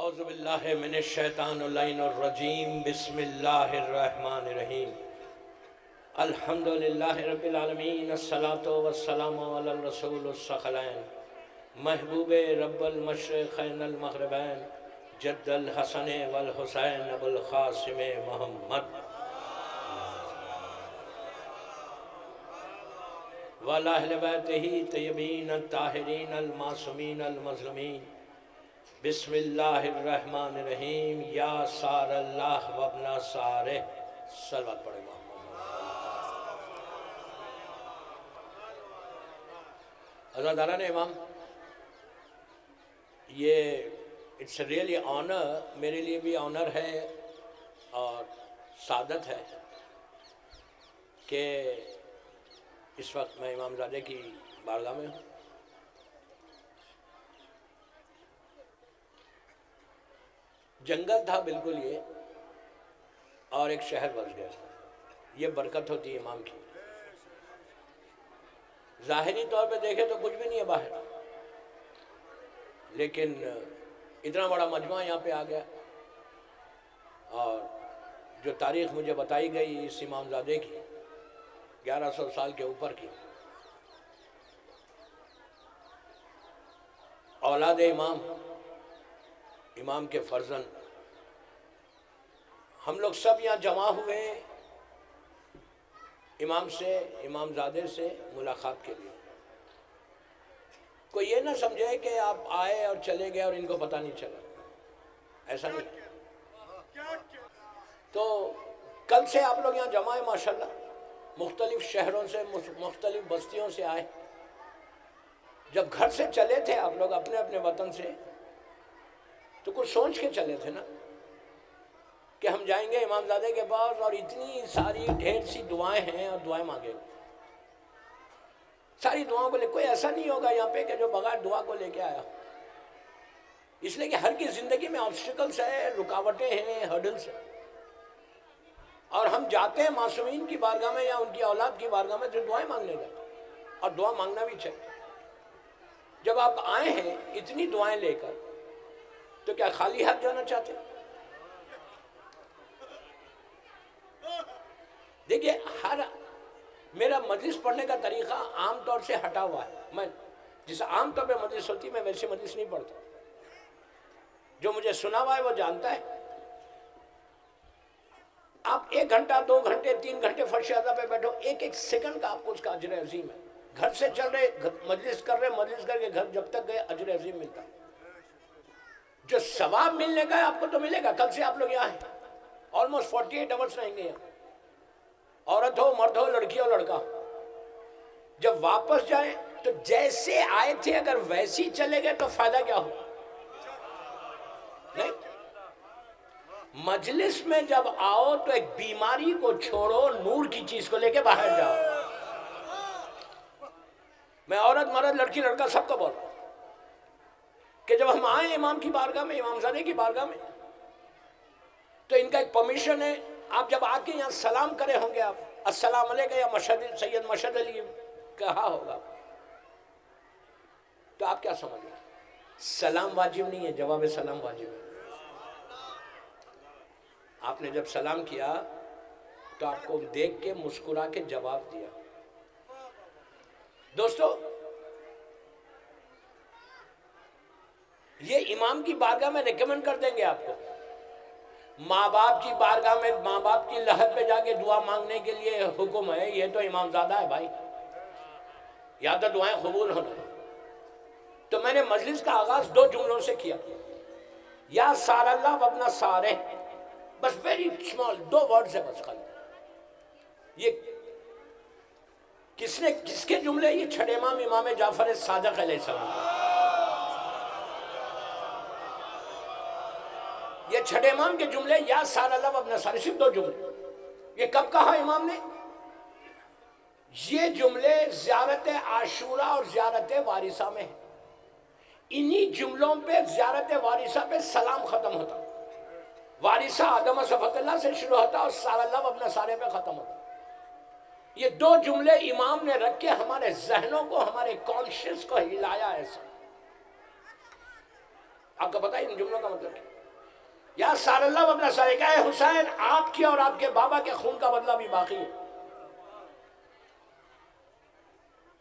اعوذ باللہ من الشیطان اللعین الرجیم بسم اللہ الرحمن الرحیم الحمدللہ رب العالمین الصلاة والسلام علی الرسول الثقلین محبوب رب المشرقین المغربین جد الحسن والحسین ابو القاسم محمد وعلی اہل بیتہ طیبین الطاہرین المعصومین المظلومین بسم اللہ الرحمن الرحیم یا سار اللہ وابن سارہ صلوات پڑھیں حضرت امام یہ اٹس ریئلی آنر، میرے لیے بھی آنر ہے اور سعادت ہے کہ اس وقت میں امام زادے کی بارگاہ میں ہوں۔ جنگل تھا بالکل یہ، اور ایک شہر بس گیا۔ یہ برکت ہوتی ہے امام کی۔ ظاہری طور پہ دیکھے تو کچھ بھی نہیں ہے باہر، لیکن اتنا بڑا مجمع یہاں پہ آ گیا، اور جو تاریخ مجھے بتائی گئی اس امام زادے کی 1100 سال کے اوپر کی، اولاد امام کے فرزند، ہم لوگ سب یہاں جمع ہوئے ہیں امام زادے سے ملاقات کے لیے۔ کوئی یہ نہ سمجھے کہ آپ آئے اور چلے گئے اور ان کو پتہ نہیں چلا، ایسا نہیں۔ تو کل سے آپ لوگ یہاں جمع ہیں ماشاءاللہ، مختلف شہروں سے، مختلف بستیوں سے آئے۔ جب گھر سے چلے تھے آپ لوگ اپنے اپنے وطن سے، تو کچھ سوچ کے چلے تھے نا کہ ہم جائیں گے امام زادے کے پاس اور اتنی ساری ڈھیر سی دعائیں ہیں اور دعائیں مانگیں گے۔ ساری دعاؤں کو لے، کوئی ایسا نہیں ہوگا یہاں پہ کہ جو بغیر دعا کو لے کے آیا، اس لیے کہ ہر کی زندگی میں آبسٹیکلز ہیں، رکاوٹیں ہیں، ہرڈلز ہیں، اور ہم جاتے ہیں معصومین کی بارگاہ میں یا ان کی اولاد کی بارگاہ میں جو دعائیں مانگنے جاتے، اور دعا مانگنا بھی چاہیے۔ جب آپ آئے ہیں اتنی دعائیں لے کر، تو کیا خالی ہاتھ جانا چاہتے ہیں؟ دیکھیے، میرا مجلس پڑھنے کا طریقہ عام طور سے ہٹا ہوا ہے۔ میں جس عام طور پہ مجلس ہوتی میں ویسے مجلس نہیں پڑھتا۔ جو مجھے سنا ہوا ہے وہ جانتا ہے۔ آپ 1 گھنٹہ، 2 گھنٹے، 3 گھنٹے فرش اعظم پہ بیٹھو، ایک ایک سیکنڈ کا آپ کو اس کا اجر عظیم ہے۔ گھر سے چل رہے، مجلس کر رہے، مجلس کر کے گھر جب تک گئے، اجر عظیم ملتا ہے۔ جو ثواب ملنے کا ہے آپ کو تو ملے گا۔ کل سے آپ لوگ یہاں ہیں، آلموسٹ 48 آورس رہیں گے یہاں، عورت ہو، مرد ہو، لڑکی ہو، لڑکا ہو۔ جب واپس جائیں تو جیسے آئے تھے اگر ویسی چلے گئے تو فائدہ کیا ہو؟ نہیں، مجلس میں جب آؤ تو ایک بیماری کو چھوڑو، نور کی چیز کو لے کے باہر جاؤ۔ میں عورت، مرد، لڑکی، لڑکا سب کو بول رہا ہوں کہ جب ہم آئیں امام کی بارگاہ میں، امام زادے کی بارگاہ میں، تو ان کا ایک پرمیشن ہے، آپ جب آ کے یہاں سلام کرے ہوں گے، آپ السلام علیکم یا مشہد سید مشہد علی کہا ہوگا، تو آپ کیا سمجھ رہے ہیں؟ سلام واجب نہیں ہے، جواب سلام واجب ہے۔ آپ نے جب سلام کیا تو آپ کو دیکھ کے مسکرا کے جواب دیا۔ دوستو، یہ امام کی بارگاہ میں ریکمنڈ کر دیں گے آپ کو۔ ماں باپ کی بارگاہ میں، ماں باپ کی لحد پہ جا کے دعا مانگنے کے لیے حکم ہے، یہ تو امام زادہ ہے بھائی، یا تو دعائیں قبول ہونا۔ تو میں نے مجلس کا آغاز 2 جملوں سے کیا، یا سار اللہ وابن سارہ، بس ویری اسمال 2 ورڈز ہے بس خالی۔ یہ کس کے جملے؟ یہ چھٹے امام امام جعفر صادق علیہ السلام۔ یہ چھٹے امام کے جملے، یا سار اللہ وابن سارہ، صرف 2 جملے۔ یہ کب کہا امام نے؟ یہ جملے زیارت عاشورہ اور زیارت وارثہ میں ہیں۔ انہی جملوں پہ زیارت وارثہ پہ سلام ختم ہوتا، وارثہ آدم صفحت اللہ سے شروع ہوتا اور سار اللہ وابن سارہ پہ ختم ہوتا۔ یہ 2 جملے امام نے رکھ کے ہمارے ذہنوں کو، ہمارے کانشیس کو ہلایا ایسا۔ آپ کو پتہ ہے ان جملوں کا مطلب کیا؟ یا صلی اللہ علیہ وسلم کہ اے حسین آپ کی اور آپ کے بابا کے خون کا بدلہ بھی باقی ہے.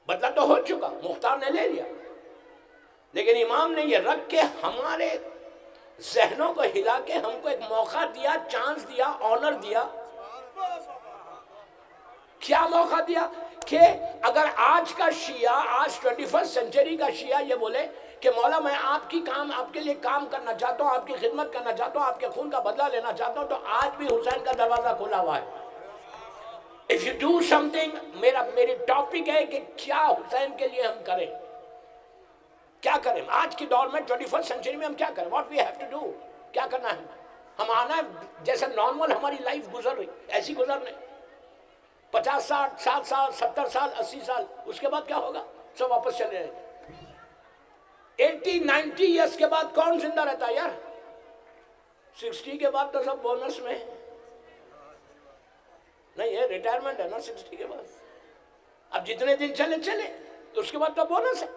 بدلہ تو ہو چکا، مختار نے لے لیا، لیکن امام نے یہ رکھ کے ہمارے ذہنوں کو ہلا کے ہم کو ایک موقع دیا، چانس دیا، آنر دیا. کیا موقع دیا کہ اگر آج کا شیعہ، آج 21 سینچری کا شیعہ یہ بولے کہ مولا میں آپ کے لیے کام کرنا چاہتا ہوں، آپ کی خدمت کرنا چاہتا ہوں، آپ کے خون کا بدلہ لینا چاہتا ہوں، تو آج بھی حسین کا دروازہ کھلا ہوا ہے. If you do something، میری ٹاپک ہے کہ کیا حسین کے لیے ہم کریں، کیا کریں آج کی دور میں 21 سینچری میں ہم کیا کریں. What we have to do، کیا کرنا ہے. ہم آنا ہے جیسے نارمل ہماری لائف گزر رہی ایسی گزر نہیں. 50 سال، 60 سال، 70 سال، 80 سال، اس کے بعد کیا ہوگا؟ سب واپس چلے جائیں گے. 80 90 ایئرس کے بعد کون زندہ رہتا ہے یار؟ 60 کے بعد تو سب بونس میں نہیں ہے، ریٹائرمنٹ ہے نا 60 کے بعد. اب جتنے دن چلے چلے، اس کے بعد تو بونس ہے.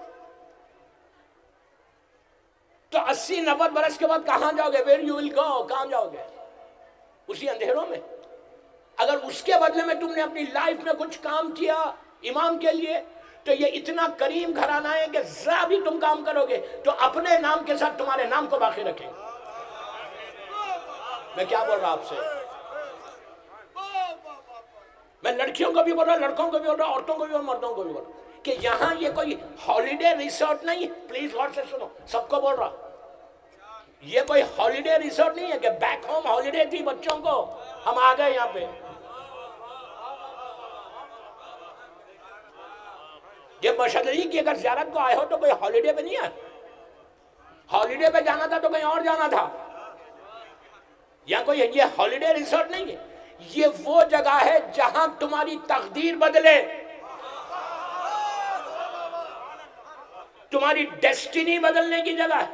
تو 80 90 برس کے بعد کہاں جاؤ گے؟ ویئر یو ول گو، کہاں جاؤ گے؟ اسی اندھیروں میں. اگر اس کے بدلے میں تم نے اپنی لائف میں کچھ کام کیا امام کے لیے، تو یہ اتنا کریم گھرانہ ہے کہ ذرا بھی تم کام کرو گے تو اپنے نام کے ساتھ تمہارے نام کو باقی رکھیں گے. میں کیا بول رہا آپ سے؟ میں لڑکیوں کو بھی بول رہا، لڑکوں کو بھی بول رہا، عورتوں کو بھی اور مردوں کو بھی بول رہا کہ یہاں یہ کوئی ہالیڈے ریسورٹ نہیں ہے. پلیز غور سے سنو، سب کو بول رہا، یہ کوئی ہالیڈے ریسورٹ نہیں ہے کہ بیک ہوم ہالیڈے تھی بچوں کو، ہم آ گئے یہاں پہ. یہ مشہد علی کی اگر زیارت کو آئے ہو تو کوئی ہالیڈے پہ نہیں ہے. ہالیڈے پہ جانا تھا تو کہیں اور جانا تھا. یا کوئی یہ ہالیڈے ریسورٹ نہیں ہے، یہ وہ جگہ ہے جہاں تمہاری تقدیر بدلے، تمہاری ڈیسٹینی بدلنے کی جگہ ہے.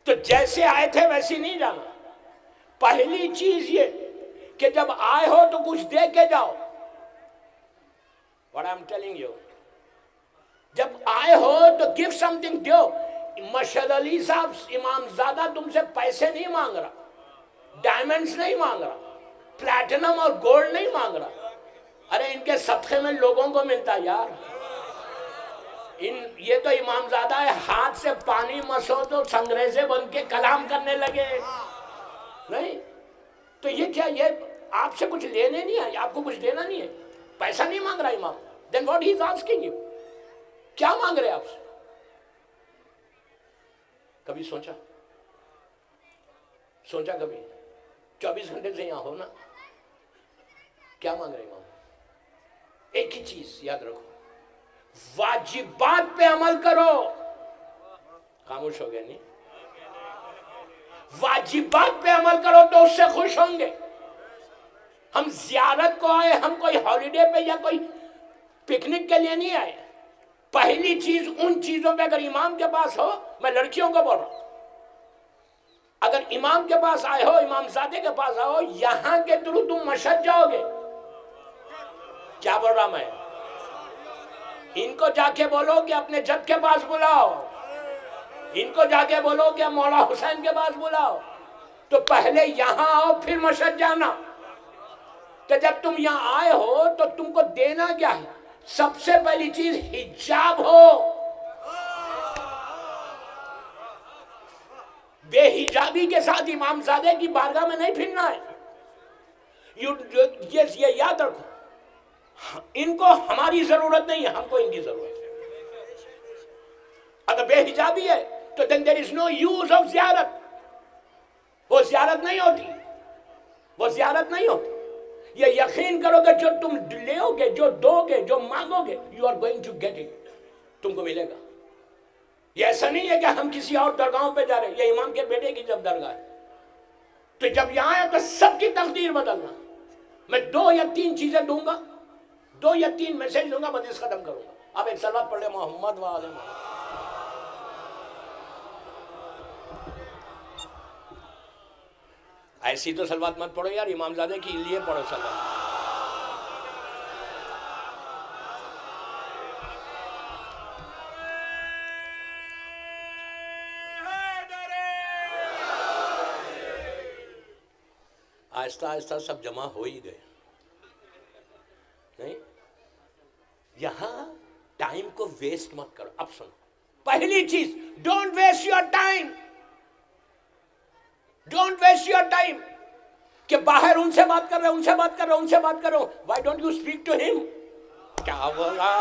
تو جیسے آئے تھے ویسے نہیں جانا. پہلی چیز یہ کہ جب آئے ہو تو کچھ دے کے جاؤ. What I'm telling you، جب آئے ہو تو give something دو. مشہد علی صاحب امام زادہ تم سے پیسے نہیں مانگ رہا، ڈائمنڈز نہیں مانگ رہا، پلیٹنم اور گولڈ نہیں مانگ رہا. ارے ان کے صدقے میں لوگوں کو ملتا یار. یہ تو امام زادہ ہے، ہاتھ سے پانی مسو تو سنگریزے بن کے کلام کرنے لگے. نہیں تو یہ کیا، یہ آپ سے کچھ لینے نہیں ہے، آپ کو کچھ دینا نہیں ہے، پیسہ نہیں مانگ رہا امام. then what he is asking you، کیا مانگ رہے آپ سے؟ کبھی سوچا کبھی 24 گھنٹے سے یہاں ہو نا، کیا مانگ رہے امام؟ ایک ہی چیز یاد رکھو، واجبات پہ عمل کرو. خاموش ہو گیا نہیں؟ واجبات پہ عمل کرو تو اس سے خوش ہوں گے. ہم زیارت کو آئے، ہم کوئی ہالیڈے پہ یا کوئی پکنک کے لیے نہیں آئے. پہلی چیز ان چیزوں پہ اگر امام کے پاس ہو، میں لڑکیوں کو بول رہا ہوں، اگر امام کے پاس آئے ہو، امام زادے کے پاس آؤ، یہاں کے تھرو تم مشہد جاؤ گے. کیا بول رہا میں؟ ان کو جا کے بولو کہ اپنے جد کے پاس بلاؤ، ان کو جا کے بولو کہ مولا حسین کے پاس بلاؤ. تو پہلے یہاں آؤ پھر مشہد جانا. تو جب تم یہاں آئے ہو تو تم کو دینا کیا ہے؟ سب سے پہلی چیز حجاب ہو. بے حجابی کے ساتھ امام زادے کی بارگاہ میں نہیں پھرنا ہے. یہ یاد رکھو، ان کو ہماری ضرورت نہیں ہے، ہم کو ان کی ضرورت ہے. اگر بے حجابی ہے تو then there is no use of زیارت. وہ زیارت نہیں ہوتی. یہ یقین کرو کہ جو تم لےو گے، جو دو گے، جو مانگو گے، you are going to get it، تم کو ملے گا. یہ ایسا نہیں ہے کہ ہم کسی اور درگاہوں پہ جا رہے ہیں، یہ امام کے بیٹے کی جب درگاہ ہے. تو جب یہاں آئے تو سب کی تقدیر بدلنا. میں 2 یا 3 چیزیں دوں گا، 2 یا 3 میسج دوں گا، مجلس ختم کروں گا. آپ ایک صلوات پڑھ لیں محمد و آل محمد. ایسی تو صلوات مت پڑھو یار، امام زادے کے لیے پڑھو صلوات. آہستہ آہستہ سب جمع ہو ہی گئے. نہیں, یہاں ٹائم کو ویسٹ مت کرو. اب سنو, پہلی چیز, don't waste your time. Don't waste your time. کہ باہر ان سے بات کر رہے, ان سے بات کر رہے, ان سے بات کر رہے ہو. Why don't you speak to ہم؟ کیا بولا؟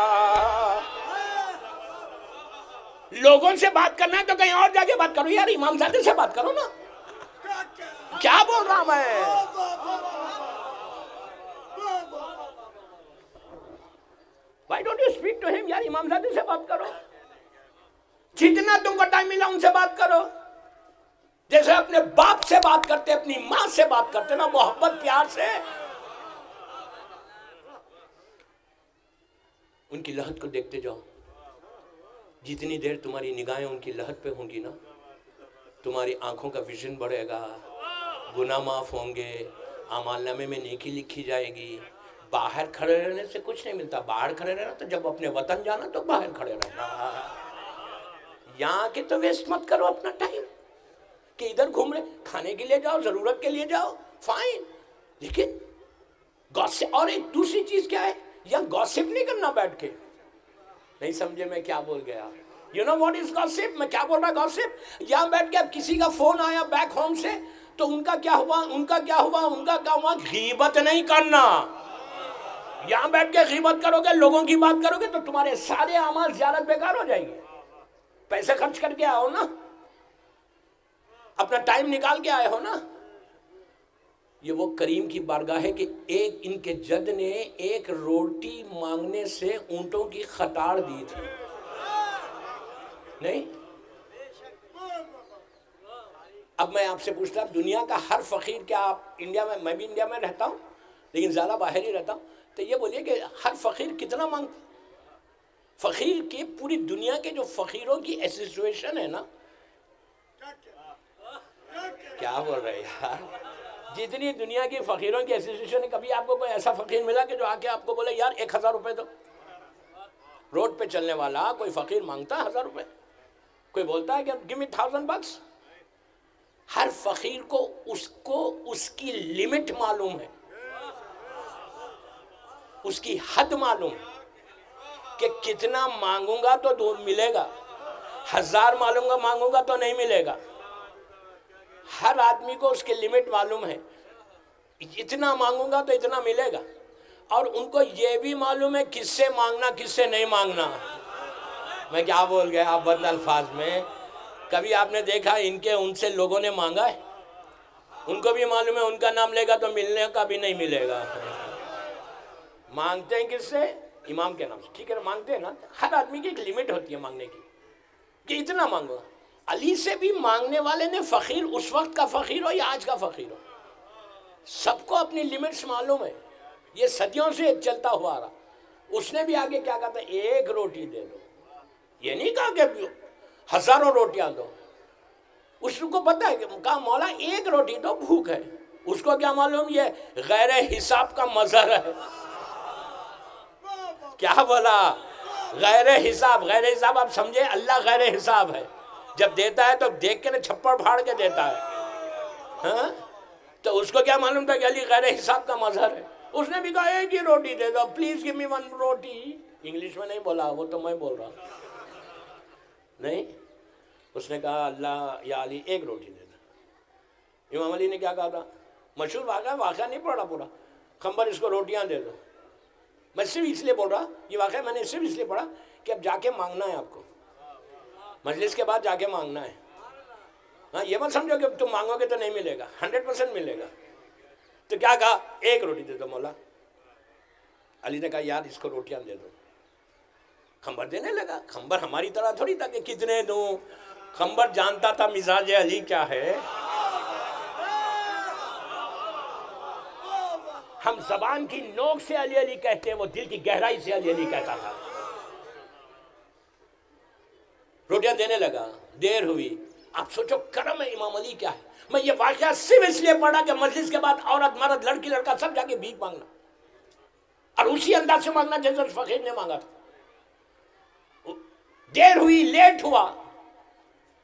لوگوں سے بات کرنا ہے تو کہیں اور جا کے بات کرو یار, امام زادے سے بات کرو نا. کیا بول رہا میں؟ Why don't you speak to him? یار امام زادے سے بات کرو. جتنا تم کو ٹائم ملا ان سے بات کرو. جیسے اپنے باپ سے بات کرتے, اپنی ماں سے بات کرتے نا, محبت پیار سے. ان کی لہت کو دیکھتے جاؤ. جتنی دیر تمہاری نگاہیں ان کی لہت پہ ہوں گی نا, تمہاری آنکھوں کا ویژن بڑھے گا, گناہ معاف ہوں گے, اعمال نامے میں نیکی لکھی جائے گی. باہر کھڑے رہنے سے کچھ نہیں ملتا. باہر کھڑے رہنا تو جب اپنے وطن جانا تو باہر کھڑے رہنا. یہاں کے تو ویسٹ مت کرو اپنا ٹائم کہ ادھر گھوم رہے. کھانے کے لیے جاؤ, ضرورت کے لیے جاؤ, فائن. لیکن گوسپ. اور ایک دوسری چیز کیا ہے, یہاں گوسپ نہیں کرنا بیٹھ کے. نہیں سمجھے میں کیا بول گیا؟ You know what is gossip? میں کیا بول رہا گوسپ؟ یہاں بیٹھ کے اب کسی کا فون آیا بیک ہوم سے, تو ان کا کیا ہوا, ان کا کیا ہوا, ان کا کیا ہوا. غیبت نہیں کرنا. یہاں بیٹھ کے غیبت کرو گے, لوگوں کی بات کرو گے, تو تمہارے سارے اعمال زیارت بیکار ہو جائیں گے. پیسے خرچ کر کے آؤ نا, اپنا ٹائم نکال کے آئے ہو نا. یہ وہ کریم کی بارگاہ ہے کہ ایک ان کے جد نے ایک روٹی مانگنے سے اونٹوں کی خطار دی تھی. نہیں, اب میں آپ سے پوچھتا ہوں, دنیا کا ہر فقیر, کیا آپ انڈیا میں بھی انڈیا میں رہتا ہوں لیکن زیادہ باہر ہی رہتا ہوں, تو یہ بولیے کہ ہر فقیر کتنا مانگتا؟ فقیر کی پوری دنیا کے جو فقیروں کی ایسوسیشن ہے نا, کیا بول رہے یار, جتنی دنیا کی فقیروں کی ایسوسیشن ہے, کبھی آپ کو کوئی ایسا فقیر ملا کہ جو آ کے آپ کو بولے یار 1000 روپے دو؟ روڈ پہ چلنے والا کوئی فقیر مانگتا ہے 1000 روپے؟ کوئی بولتا ہے کہ give me $1000؟ ہر فقیر کو اس کی لمٹ معلوم ہے, اس کی حد معلوم ہے کہ کتنا مانگوں گا تو ملے گا, 1000 مانگوں گا تو نہیں ملے گا. ہر آدمی کو اس کی لمٹ معلوم ہے, اتنا مانگوں گا تو اتنا ملے گا. اور ان کو یہ بھی معلوم ہے کس سے مانگنا کس سے نہیں مانگنا. میں کیا بول گیا آپ بدل الفاظ میں؟ کبھی آپ نے دیکھا ان سے لوگوں نے مانگا ہے؟ ان کو بھی معلوم ہے ان کا نام لے گا تو ملنے کا بھی نہیں ملے گا. مانگتے ہیں کس سے؟ امام کے نام سے. ٹھیک ہے, مانگتے ہیں نا. ہر آدمی کی ایک لمٹ ہوتی ہے مانگنے کی کہ اتنا مانگو. علی سے بھی مانگنے والے نے, فقیر اس وقت کا فقیر ہو یا آج کا فقیر ہو, سب کو اپنی لمٹس معلوم ہے. یہ صدیوں سے چلتا ہوا آ رہا. اس نے بھی آگے کیا کہا تھا, 1 روٹی دے دو. یہ نہیں کہا کہ 1000 روٹیاں دو. اس کو پتہ ہے کہ کہا مولا 1 روٹی دو, بھوک ہے. اس کو کیا معلوم یہ غیر حساب کا مظہر ہے. کیا بولا؟ غیر حساب. غیر حساب آپ سمجھے, اللہ غیر حساب ہے. جب دیتا ہے تو دیکھ کے نا چھپڑ پھاڑ کے دیتا ہے. ہاں, تو اس کو کیا معلوم تھا کہ علی غیر حساب کا مظہر ہے. اس نے بھی کہا 1 ہی روٹی دے دو, پلیز گیو می 1 روٹی. انگلش میں نہیں بولا, وہ تو میں بول رہا ہوں. نہیں, اس نے کہا اللہ یا علی 1 روٹی دے دو. امام علی نے کیا کہا تھا؟ مشہور واقعہ نہیں پڑھا پورا. خنبر اس کو روٹیاں دے دو. میں صرف اس لیے بول رہا, یہ واقعہ میں نے صرف اس لیے پڑھا کہ اب جا کے مانگنا ہے آپ کو, مجلس کے بعد جا کے مانگنا ہے. ہاں, یہ مت سمجھو کہ تم مانگو گے تو نہیں ملے گا, 100% ملے گا. تو کیا کہا, 1 روٹی دے دو مولا. علی نے کہا یار اس کو روٹیاں دے دو. خنبر دینے لگا. خنبر ہماری طرح تھوڑی تھا کہ کتنے دوں. خنبر جانتا تھا مزاج علی کیا ہے. ہم زبان کی نوک سے علی علی کہتے ہیں, وہ دل کی گہرائی سے علی علی کہتا تھا. روٹیاں دینے لگا, دیر ہوئی. آپ سوچو کرم ہے امام علی کیا ہے. میں یہ واقعہ صرف اس لیے پڑھا کہ مجلس کے بعد عورت مرد لڑکی لڑکا سب جا کے بھیک مانگنا, اور اسی انداز سے مانگنا جیسے فقیر نے مانگا تھا. دیر ہوئی, لیٹ ہوا.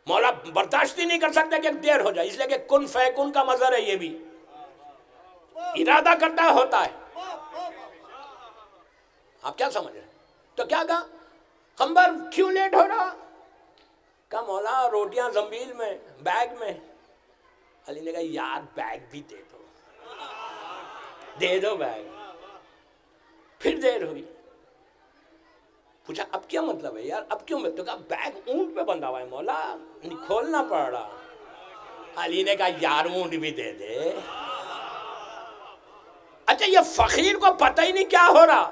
مولا برداشت ہی نہیں کر سکتا کہ دیر ہو جائے, اس لیے کہ کن فیکن کا مظہر ہے یہ بھی. ارادہ کرتا ہے ہوتا ہے. آپ کیا سمجھ رہے ہیں؟ تو کیا کہا خنبر کیوں لیٹ ہو رہا؟ کہا مولا روٹیاں زنبیل میں بیگ میں. علی نے کہا یار بیگ بھی دے دو، دے دو بیگ. پھر دیر ہوئی. پوچھا اب کیا مطلب ہے یار، اب کیوں؟ میں تو کہا بیگ اونٹ پہ بندھا ہوا ہے مولا، کھولنا پڑ رہا. علی نے کہا یار اونٹ بھی دے دے. اچھا یہ فقیر کو پتہ ہی نہیں کیا ہو رہا،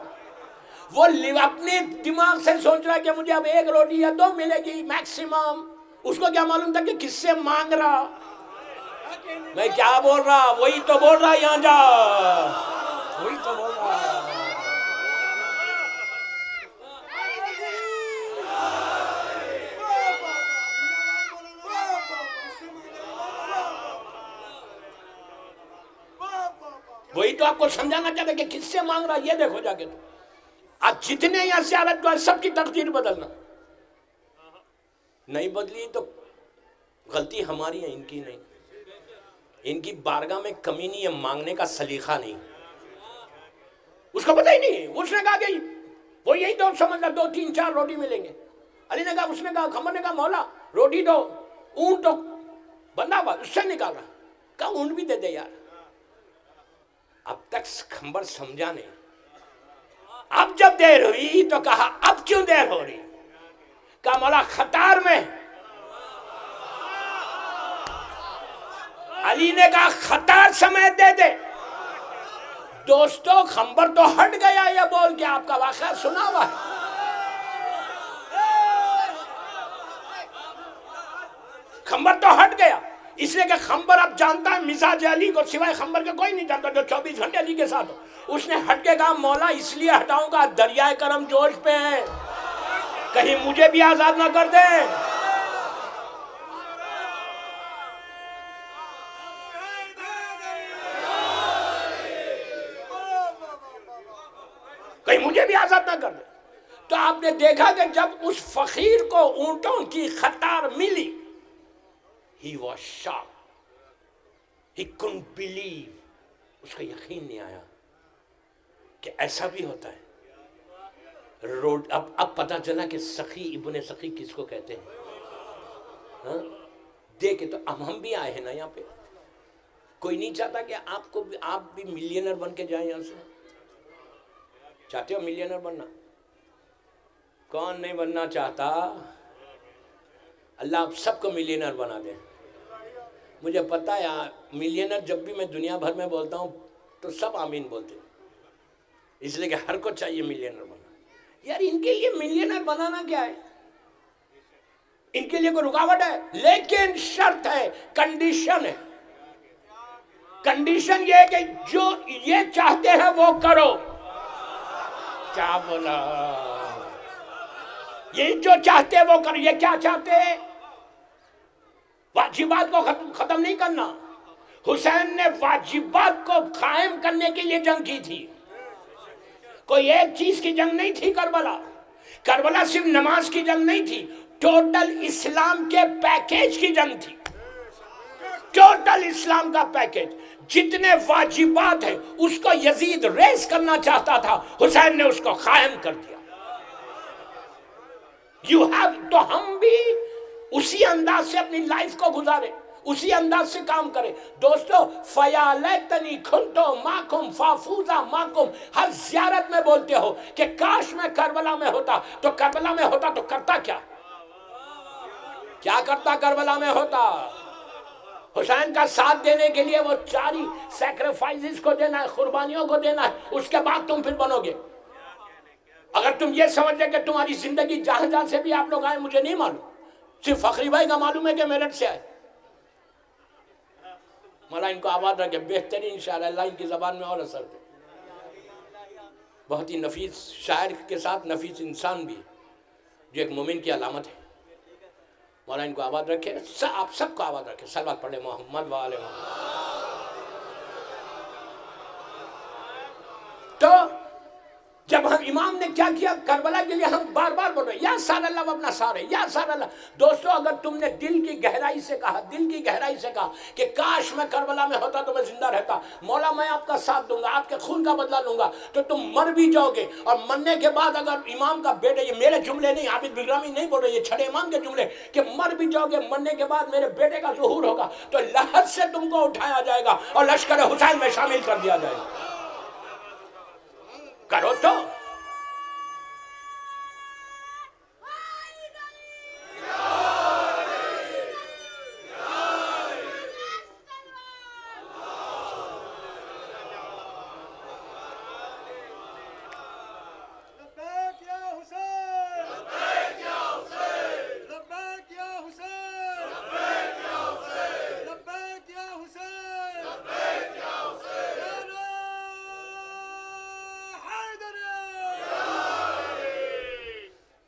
وہ اپنے دماغ سے سوچ رہا کہ مجھے اب 1 روٹی یا 2 ملے گی میکسیمم. اس کو کیا معلوم تھا کہ کس سے مانگ رہا. میں کیا بول رہا، وہی تو بول رہا یہاں جا، وہی تو بول رہا. وہی تو آپ کو سمجھانا چاہتے کہ کس سے مانگ رہا. یہ دیکھو جا کے تو آج جتنے یہاں زیارت کو سب کی تقدیر بدلنا نہیں بدلی تو غلطی ہماری ہے، ان کی نہیں. ان کی بارگاہ میں کمی نہیں ہے، مانگنے کا سلیقہ نہیں. اس کو پتہ ہی نہیں. اس نے کہا کہ وہ یہی تو سمجھ رہا 2 3 4 روٹی ملیں گے. علی نے کہا، اس نے کہا خمر نے کہا مولا روٹی دو، اونٹ تو بندہ ہوا اس سے نکال رہا. کہا اونٹ بھی دے دے یار. اب تک خمبر سمجھا نہیں. اب جب دیر ہوئی تو کہا اب کیوں دیر ہو رہی؟ کہا مولا خطار میں. علی نے کہا خطار سمیت دے دے. دوستو خمبر تو ہٹ گیا یہ بول کے، آپ کا واقعہ سنا ہوا ہے. خمبر تو ہٹ گیا اس لیے کہ خمبر اب جانتا ہے مزاج علی کو، سوائے خمبر کے کوئی نہیں جانتا جو 24 گھنٹے علی کے ساتھ ہو. اس نے ہٹ کے کہا مولا اس لیے ہٹاؤں گا دریائے کرم جوش پہ ہے، کہیں مجھے بھی آزاد نہ کر دیں. کہیں مجھے بھی آزاد نہ کر دیں. تو آپ نے دیکھا کہ جب اس فقیر کو اونٹوں کی قطار ملی، he was shocked. He couldn't believe. اس کا یقین نہیں آیا کہ ایسا بھی ہوتا ہے. اب پتا چلا کہ سخی ابن سخی کس کو کہتے ہیں. دیکھے تو اب ہم بھی آئے ہیں نا یہاں پہ. کوئی نہیں چاہتا کہ آپ بھی ملینر بن کے جائیں یہاں سے. چاہتے ہو ملینر بننا؟ کون نہیں بننا چاہتا؟ اللہ آپ سب کو ملینر بنا دے. مجھے پتا ہے ملینر جب بھی میں دنیا بھر میں بولتا ہوں تو سب آمین بولتے ہیں، اس لیے کہ ہر کو چاہیے ملینر بننا. یار ان کے لیے ملینر بنانا کیا ہے؟ ان کے لیے کوئی رکاوٹ ہے؟ لیکن شرط ہے، کنڈیشن ہے. کنڈیشن یہ ہے کہ جو یہ چاہتے ہیں وہ کرو. کیا بولا؟ یہ جو چاہتے ہیں وہ کرو. یہ کیا چاہتے ہیں؟ واجبات کو ختم نہیں کرنا. حسین نے واجبات کو قائم کرنے کے لیے جنگ کی تھی. کوئی ایک چیز کی جنگ نہیں تھی. کربلا صرف نماز کی جنگ نہیں تھی، ٹوٹل اسلام کے پیکیج کی جنگ تھی. ٹوٹل اسلام کا پیکیج، جتنے واجبات ہیں اس کو یزید ریز کرنا چاہتا تھا، حسین نے اس کو قائم کر دیا. تو ہم بھی اسی انداز سے اپنی لائف کو گزارے، اسی انداز سے کام کرے. دوستو فَيَا لَيْتَنِي كُنْتُ مَعَكُمْ فَأَفُوزَ مَعَكُمْ، ہر زیارت میں بولتے ہو کہ کاش میں کربلا میں ہوتا. تو کربلا میں ہوتا تو کرتا کیا کرتا؟ کربلا میں ہوتا حسین کا ساتھ دینے کے لیے وہ 4 سیکریفائسز کو دینا ہے، قربانیوں کو دینا ہے. اس کے بعد تم پھر بنو گے. اگر تم یہ سمجھ لے کہ تمہاری زندگی جہاں جہاں سے بھی آپ لوگ آئے مجھے نہیں معلوم، صرف فخری بھائی کا معلوم ہے کہ میرٹھ سے آئے. مولا ان کو آباد رکھے، بہترین انشاءاللہ اللہ ان کی زبان میں اور اثر دے. بہت ہی نفیس شاعر کے ساتھ نفیس انسان بھی، جو ایک مومن کی علامت ہے. مولا ان کو آباد رکھے، آپ سب کو آباد رکھے. صلوات پڑھے محمد و آل محمد. تو جب ہم امام نے کیا کیا کربلا کے لیے؟ ہم بار بار بول رہے ہیں یا سار اللہ اپنا سارے، یا سار اللہ. دوستو اگر تم نے دل کی گہرائی سے کہا، دل کی گہرائی سے کہا کہ کاش میں کربلا میں ہوتا تو میں زندہ رہتا، مولا میں آپ کا ساتھ دوں گا، آپ کے خون کا بدلہ لوں گا، تو تم مر بھی جاؤ گے. اور مرنے کے بعد اگر امام کا بیٹا، یہ میرے جملے نہیں، عابد بگرامی نہیں بول رہے، یہ چھڑے امام کے جملے، کہ مر بھی جاؤ گے، مرنے کے بعد میرے بیٹے کا ظہور ہوگا تو لحد سے تم کو اٹھایا جائے گا اور لشکر حسین میں شامل کر دیا جائے گا. کرو تو.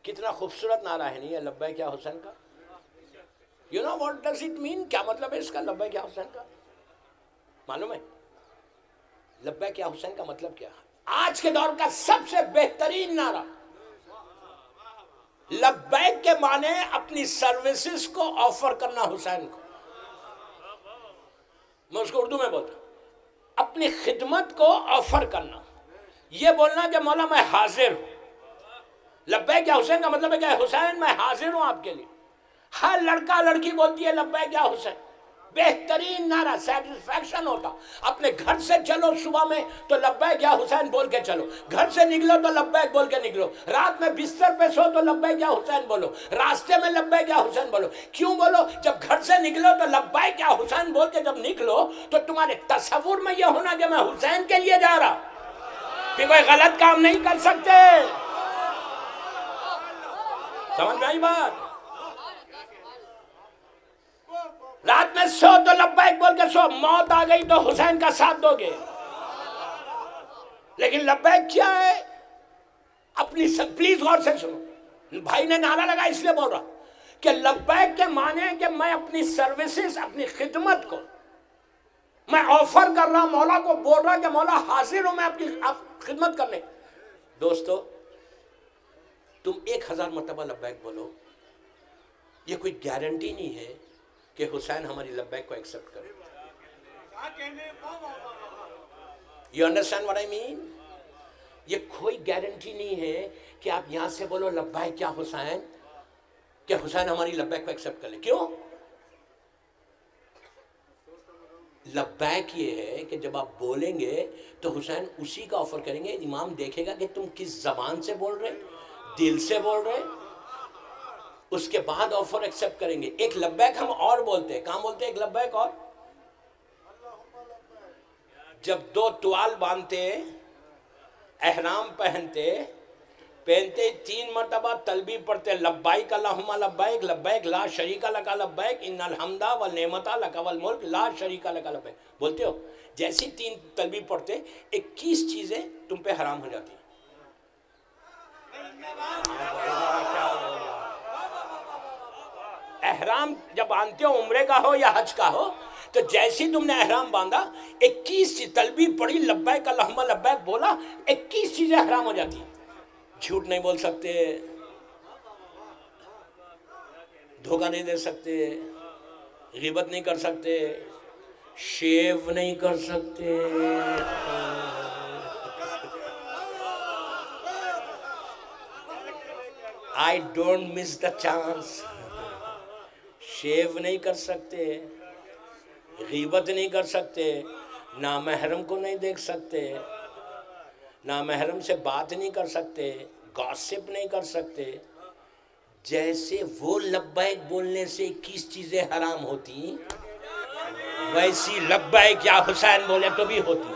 کتنا خوبصورت نعرہ ہے نہیں ہے لبیک یا حسین کا. You know what does it mean? کیا مطلب ہے اس کا لبیک یا حسین کا؟ معلوم ہے لبیک یا حسین کا مطلب کیا ہے؟ آج کے دور کا سب سے بہترین نعرہ لبیک کے معنی اپنی سروسز کو آفر کرنا حسین کو. میں اس کو اردو میں بولتا ہوں اپنی خدمت کو آفر کرنا. یہ بولنا کہ مولا میں حاضر ہوں. لبیک یا حسین کا مطلب ہے کہ حسین میں حاضر ہوں آپ کے لیے. ہر لڑکا لڑکی بولتی ہے لبیک یا حسین. بہترین نعرہ، سیٹسفیکشن ہوتا. اپنے گھر سے چلو صبح میں تو لبیک یا حسین بول کے چلو، گھر سے نکلو تو لبیک بول کے نکلو، رات میں بستر پہ سو تو لبیک یا حسین بولو، راستے میں لبیک یا حسین بولو. کیوں بولو؟ جب گھر سے نکلو تو لبیک یا حسین بول کے جب نکلو تو تمہارے تصور میں یہ ہونا کہ میں حسین کے لیے جا رہا، پھر کوئی غلط کام نہیں کر سکتے. سمجھ میں آئی بات؟ رات میں سو تو لبیک بول کے سو، موت آ گئی تو حسین کا ساتھ دو گے. لیکن لبیک کیا ہے؟ اپنی پلیز غور سے سنو، بھائی نے نعرہ لگا اس لیے بول رہا کہ لبیک کے معنی ہے کہ میں اپنی سروسز، اپنی خدمت کو میں آفر کر رہا، مولا کو بول رہا کہ مولا حاضر ہوں میں آپ کی خدمت کرنے. دوستو تم 1000 مرتبہ لبیک بولو، یہ کوئی گارنٹی نہیں ہے کہ حسین ہماری لبیک کو ایکسپٹ کرے. You understand what I mean؟ یہ کوئی گارنٹی نہیں ہے کہ آپ یہاں سے بولو لبیک یا حسین کہ حسین ہماری لبیک کو ایکسپٹ کر لے. کیوں؟ لبیک یہ ہے کہ جب آپ بولیں گے تو حسین اسی کا آفر کریں گے. امام دیکھے گا کہ تم کس زبان سے بول رہے، دل سے بول رہے، اس کے بعد آفر ایکسپٹ کریں گے. ایک لبیک ہم اور بولتے ہیں، کہاں بولتے ہیں ایک لبیک اور؟ جب 2 توال باندھتے، احرام پہنتے 3 مرتبہ تلبیہ پڑھتے، لبیک اللہم لبیک، لبیک لا شریک لک لبیک، ان الحمد والنعمت لک والملک لا شریک لک لبیک بولتے ہو. جیسی 3 تلبیہ پڑھتے 21 چیزیں تم پہ حرام ہو جاتی ہیں. احرام جب باندھتے ہو، عمرے کا ہو یا حج کا ہو، تو جیسی تم نے احرام باندھا 21 تلبیہ پڑھی، لبیک اللہم لبیک بولا، 21 چیزیں حرام ہو جاتی ہیں. جھوٹ نہیں بول سکتے، دھوکہ نہیں دے سکتے، غیبت نہیں کر سکتے، شیو نہیں کر سکتے. I don't miss the chance. Shiv نہیں کر سکتے، غیبت نہیں کر سکتے، نامحرم کو نہیں دیکھ سکتے، نامحرم سے بات نہیں کر سکتے، گاسپ نہیں کر سکتے. جیسے وہ لبیک بولنے سے 21 چیزیں حرام ہوتی، ویسی لبیک یا حسین بولے تو بھی ہوتی.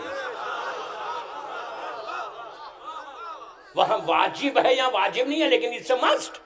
وہاں واجب ہے یا واجب نہیں ہے، لیکن it's a must.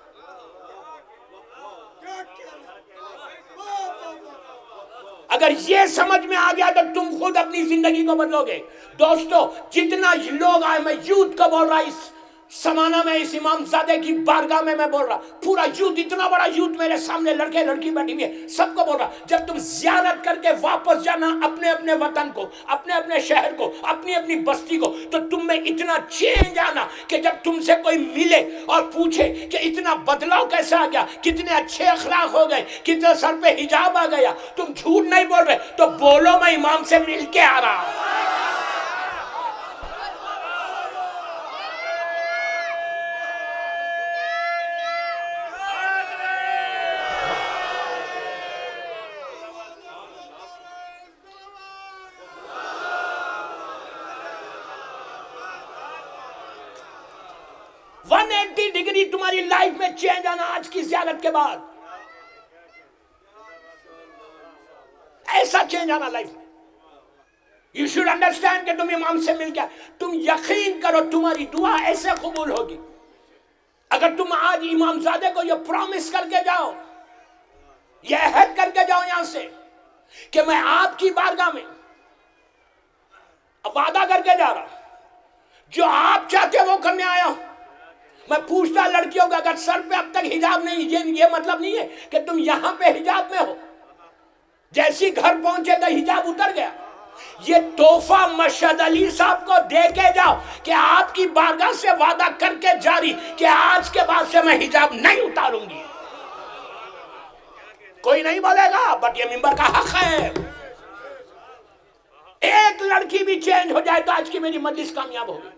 اگر یہ سمجھ میں آ گیا تو تم خود اپنی زندگی کو بدلو گے. دوستو جتنا لوگ آئے، میں یوتھ کو بول رہا، اس سمانہ میں اس امام زادے کی بارگاہ میں بول رہا، پورا یوتھ، اتنا بڑا یوتھ میرے سامنے، لڑکے لڑکی بیٹھی ہوئی ہے، سب کو بول رہا، جب تم زیارت کر کے واپس جانا اپنے اپنے وطن کو، اپنے اپنے شہر کو، اپنی اپنی بستی کو، تو تم میں اتنا چینج آنا کہ جب تم سے کوئی ملے اور پوچھے کہ اتنا بدلاؤ کیسا آ گیا، کتنے اچھے اخلاق ہو گئے، کتنے سر پہ حجاب آ گیا، تم جھوٹ نہیں بول رہے تو بولو میں امام سے مل کے آ رہا ہوں۔ 180 ڈگری تمہاری لائف میں چینج آنا آج کی زیارت کے بعد، ایسا چینج آنا لائف میں۔ You should understand کہ تم امام سے مل گیا، تم یقین کرو تمہاری دعا ایسے قبول ہوگی۔ اگر تم آج امام زادے کو یہ پرومس کر کے جاؤ، یہ عہد کر کے جاؤ یہاں سے کہ میں آپ کی بارگاہ میں وعدہ کر کے جا رہا ہوں، جو آپ چاہتے وہ کرنے آیا ہوں۔ میں پوچھتا لڑکیوں کا، اگر سر پہ اب تک حجاب نہیں، یہ مطلب نہیں ہے کہ تم یہاں پہ حجاب میں ہو، جیسی گھر پہنچے تو حجاب اتر گیا۔ یہ تحفہ مشہد علی صاحب کو دے کے جاؤ کہ آپ کی بارگاہ سے وعدہ کر کے جاری کہ آج کے بعد سے میں حجاب نہیں اتاروں گی۔ کوئی نہیں بولے گا، بٹ یہ ممبر کا حق ہے۔ ایک لڑکی بھی چینج ہو جائے تو آج کی میری مجلس کامیاب ہوگی۔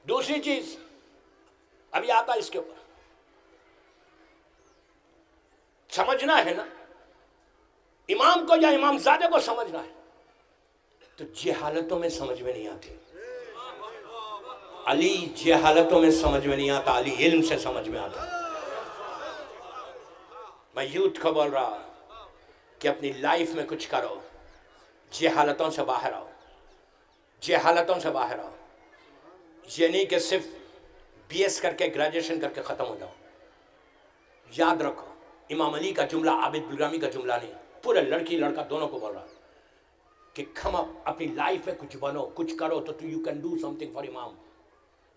دوسری چیز ابھی آتا اس کے اوپر، سمجھنا ہے نا، امام کو یا امام زادے کو سمجھنا ہے تو جہالتوں میں سمجھ میں نہیں آتی۔ علی جہالتوں میں سمجھ میں نہیں آتا، علی علم سے سمجھ میں آتا۔ میں یوتھ کو بول رہا کہ اپنی لائف میں کچھ کرو، جہالتوں سے باہر آؤ، جہالتوں سے باہر آؤ۔ یہ نہیں کہ صرف بی ایس کر کے گریجویشن کر کے ختم ہو جاؤ۔ یاد رکھو امام علی کا جملہ عابد بلرامی کا جملہ نہیں، پورے لڑکی لڑکا دونوں کو بول رہا کہ کھم اپنی لائف میں کچھ بنو، کچھ کرو تو you can do some thing for امام،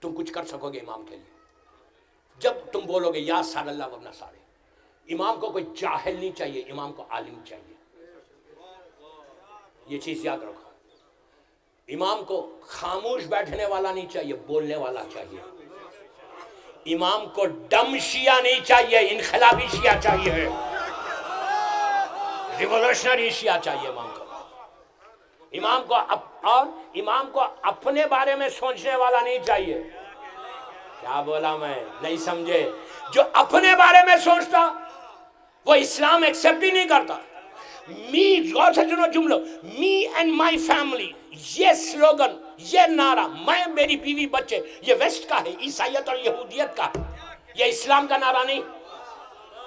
تم کچھ کر سکو گے امام کے لیے۔ جب تم بولو گے یا سار اللہ ورنہ سارے، امام کو کوئی جاہل نہیں چاہیے، امام کو عالم چاہیے۔ یہ چیز یاد رکھو، امام کو خاموش بیٹھنے والا نہیں چاہیے، بولنے والا چاہیے۔ امام کو ڈم شیعہ نہیں چاہیے، انقلابی شیعہ چاہیے، ریولوشنری شیعہ چاہیے امام کو۔ امام کو اپنے بارے میں سوچنے والا نہیں چاہیے۔ کیا بولا میں؟ نہیں سمجھے؟ جو اپنے بارے میں سوچتا وہ اسلام ایکسپٹ ہی نہیں کرتا۔ غور سے سنو جملہ، می اینڈ مائی فیملی، یہ سلوگن، یہ نعرہ، میں، میری بیوی، بچے، یہ ویسٹ کا ہے، عیسائیت اور یہودیت کا، یہ اسلام کا نعرہ نہیں۔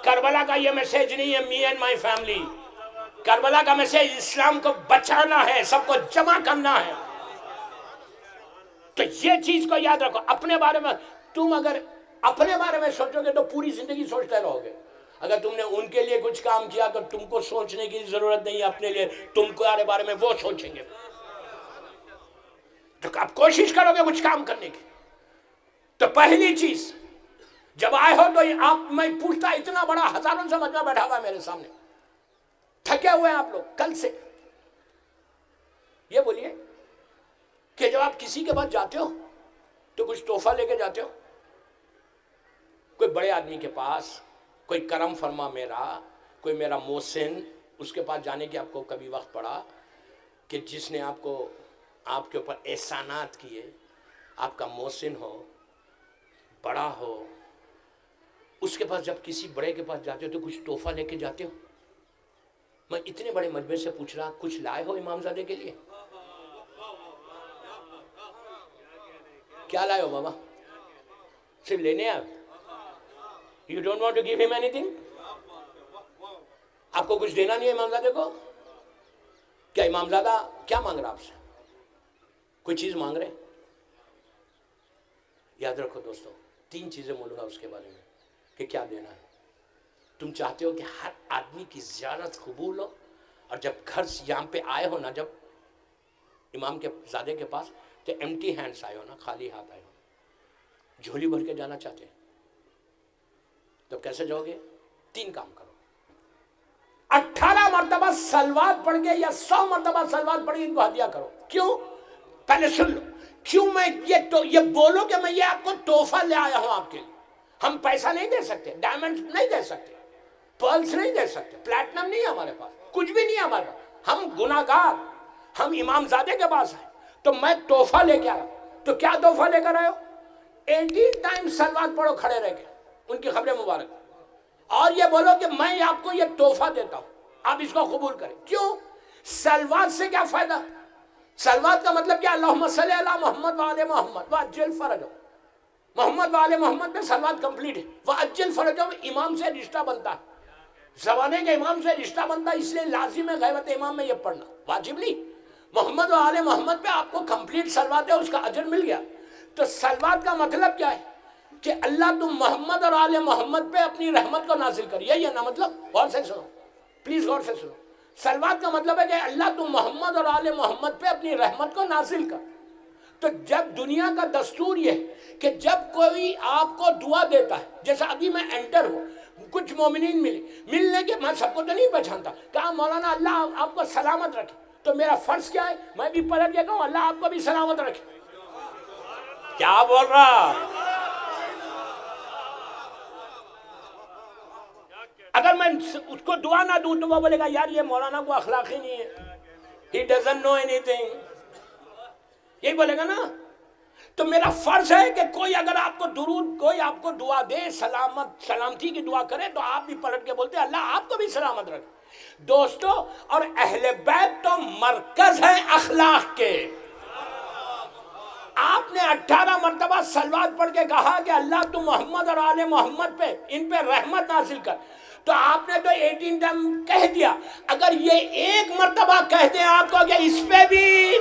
کربلا کا یہ میسیج نہیں ہے me and my family, Karbala کا میسیج اسلام کو بچانا ہے، سب کو جمع کرنا ہے۔ تو یہ چیز کو یاد رکھو، اپنے بارے میں تم اگر اپنے بارے میں سوچو گے تو پوری زندگی سوچتے رہو گے۔ اگر تم نے ان کے لیے کچھ کام کیا تو تم کو سوچنے کی ضرورت نہیں ہے اپنے لیے، تم کو بارے میں وہ سوچیں گے۔ تو آپ کوشش کرو گے کچھ کام کرنے کی۔ تو پہلی چیز جب آئے ہو تو آپ، میں پوچھتا اتنا بڑا ہزاروں سے مجمع بیٹھا ہوا ہے میرے سامنے، تھکے ہوئے ہیں آپ لوگ کل سے، یہ بولیے کہ جب آپ کسی کے پاس جاتے ہو تو کچھ تحفہ لے کے جاتے ہو؟ کوئی بڑے آدمی کے پاس، کوئی کرم فرما میرا، کوئی میرا محسن، اس کے پاس جانے کی آپ کو کبھی وقت پڑا کہ جس نے آپ کو، آپ کے اوپر احسانات کیے، آپ کا محسن ہو، بڑا ہو، اس کے پاس جب کسی بڑے کے پاس جاتے ہو تو کچھ تحفہ لے کے جاتے ہو؟ میں اتنے بڑے مجمع سے پوچھ رہا، کچھ لائے ہو امام زادے کے لیے؟ کیا لائے ہو بابا؟ صرف لینے آئے؟ You don't want to give him anything? آپ کو کچھ دینا نہیں ہے امام زادے کو؟ کیا امام زادہ کیا مانگ رہا آپ سے؟ کوئی چیز مانگ رہے؟ یاد رکھو دوستو، 3 چیزیں بولوں گا اس کے بارے میں کہ کیا دینا ہے۔ تم چاہتے ہو کہ ہر آدمی کی زیارت قبول ہو، اور جب گھر یہاں پہ آئے ہو نا، جب امام کے زادے کے پاس، تو ایمٹی ہینڈس آئے ہو نا، خالی ہاتھ آئے ہو، جھولی بھر کے جانا چاہتے ہیں تو کیسے جاؤ گے؟ 3 کام کرو، 18 مرتبہ سلوات پڑھ کے یا 100 مرتبہ سلوات پڑھ کے ان کو ہدیہ کرو۔ کیوں؟ پہلے سن لو، کیوں میں یہ بولو کہ میں یہ آپ کو تحفہ لے آیا ہوں آپ کے لیے۔ ہم پیسہ نہیں دے سکتے، ڈائمنڈ نہیں دے سکتے، پرلز نہیں دے سکتے، پلیٹنم نہیں ہے ہمارے پاس، کچھ بھی نہیں ہے ہمارے پاس، ہم گناہگار، ہم امام زادے کے پاس ہیں۔ تو میں تحفہ لے کے آیا، تو کیا تحفہ لے کر آئے ہو؟ 18 ٹائم سلوات پڑھو کھڑے رہ کے ان کی خبر مبارک، اور یہ بولو کہ میں آپ کو یہ تحفہ دیتا ہوں، آپ اس کو قبول کریں۔ کیوں؟ سلوات سے کیا فائدہ؟ سلوات کا مطلب کیا؟ اللہم صلی علی محمد وآل محمد وعجل فرجہ، محمد وآل محمد میں سلوات کمپلیٹ ہے۔ وعجل فرجہ میں امام سے رشتہ بنتا ہے، زمانے کے امام سے رشتہ بنتا ہے، اس لیے لازم ہے غیبت امام میں یہ پڑھنا، واجب نہیں۔ محمد وآل محمد پہ آپ کو کمپلیٹ سلوات ہے، اس کا اجر مل گیا۔ تو سلوات کا مطلب کیا ہے؟ کہ اللہ تم محمد اور آل محمد پہ اپنی رحمت کو نازل کر، یہی ہے نا مطلب؟ غور سے سنو پلیز، غور سے سنو۔ سلوات کا مطلب ہے کہ اللہ تم محمد اور آل محمد پہ اپنی رحمت کو نازل کر۔ تو جب دنیا کا دستور یہ ہے کہ جب کوئی آپ کو دعا دیتا ہے، جیسا ابھی میں انٹر ہوں، کچھ مومنین ملنے کے، میں سب کو تو نہیں پہچانتا، کہا مولانا اللہ آپ کو سلامت رکھے، تو میرا فرض کیا ہے؟ میں بھی پلٹ کے کہوں اللہ آپ کو بھی سلامت رکھے۔ کیا بول رہا؟ اگر میں اس کو دعا نہ دوں تو وہ بولے گا یار یہ مولانا کو اخلاق ہی نہیں ہے، he doesn't know anything، یہی بولے گا نا۔ تو میرا فرض ہے کہ کوئی اگر آپ کو درود، کوئی آپ کو دعا دے، سلامتی کی دعا کرے، تو آپ بھی پلٹ کے بولتے اللہ آپ کو بھی سلامت رکھے۔ دوستو، اور اہل بیت تو مرکز ہے اخلاق کے۔ آپ نے 18 مرتبہ سلوات پڑھ کے کہا کہ اللہ تو محمد اور آل محمد پہ، ان پہ رحمت نازل کر، تو آپ نے تو 18 ٹائم کہہ دیا۔ اگر یہ ایک مرتبہ کہہ دیں آپ کو کہ اس پہ بھی،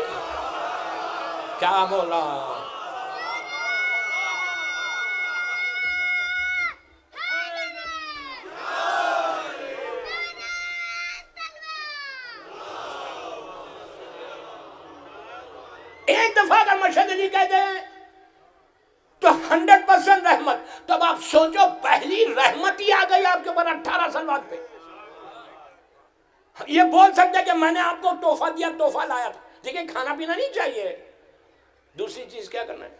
کیا بولا؟ ایک دفعہ اگر مشہد علی کہہ دیں تو 100% رحمت۔ تو اب آپ سوچو پہلی رحمت ہی آ گئی آپ کے اوپر 18 سلوات پہ۔ یہ بول سکتے کہ میں نے آپ کو تحفہ دیا، تحفہ لایا تھا، لیکن کھانا پینا نہیں چاہیے۔ دوسری چیز کیا کرنا ہے؟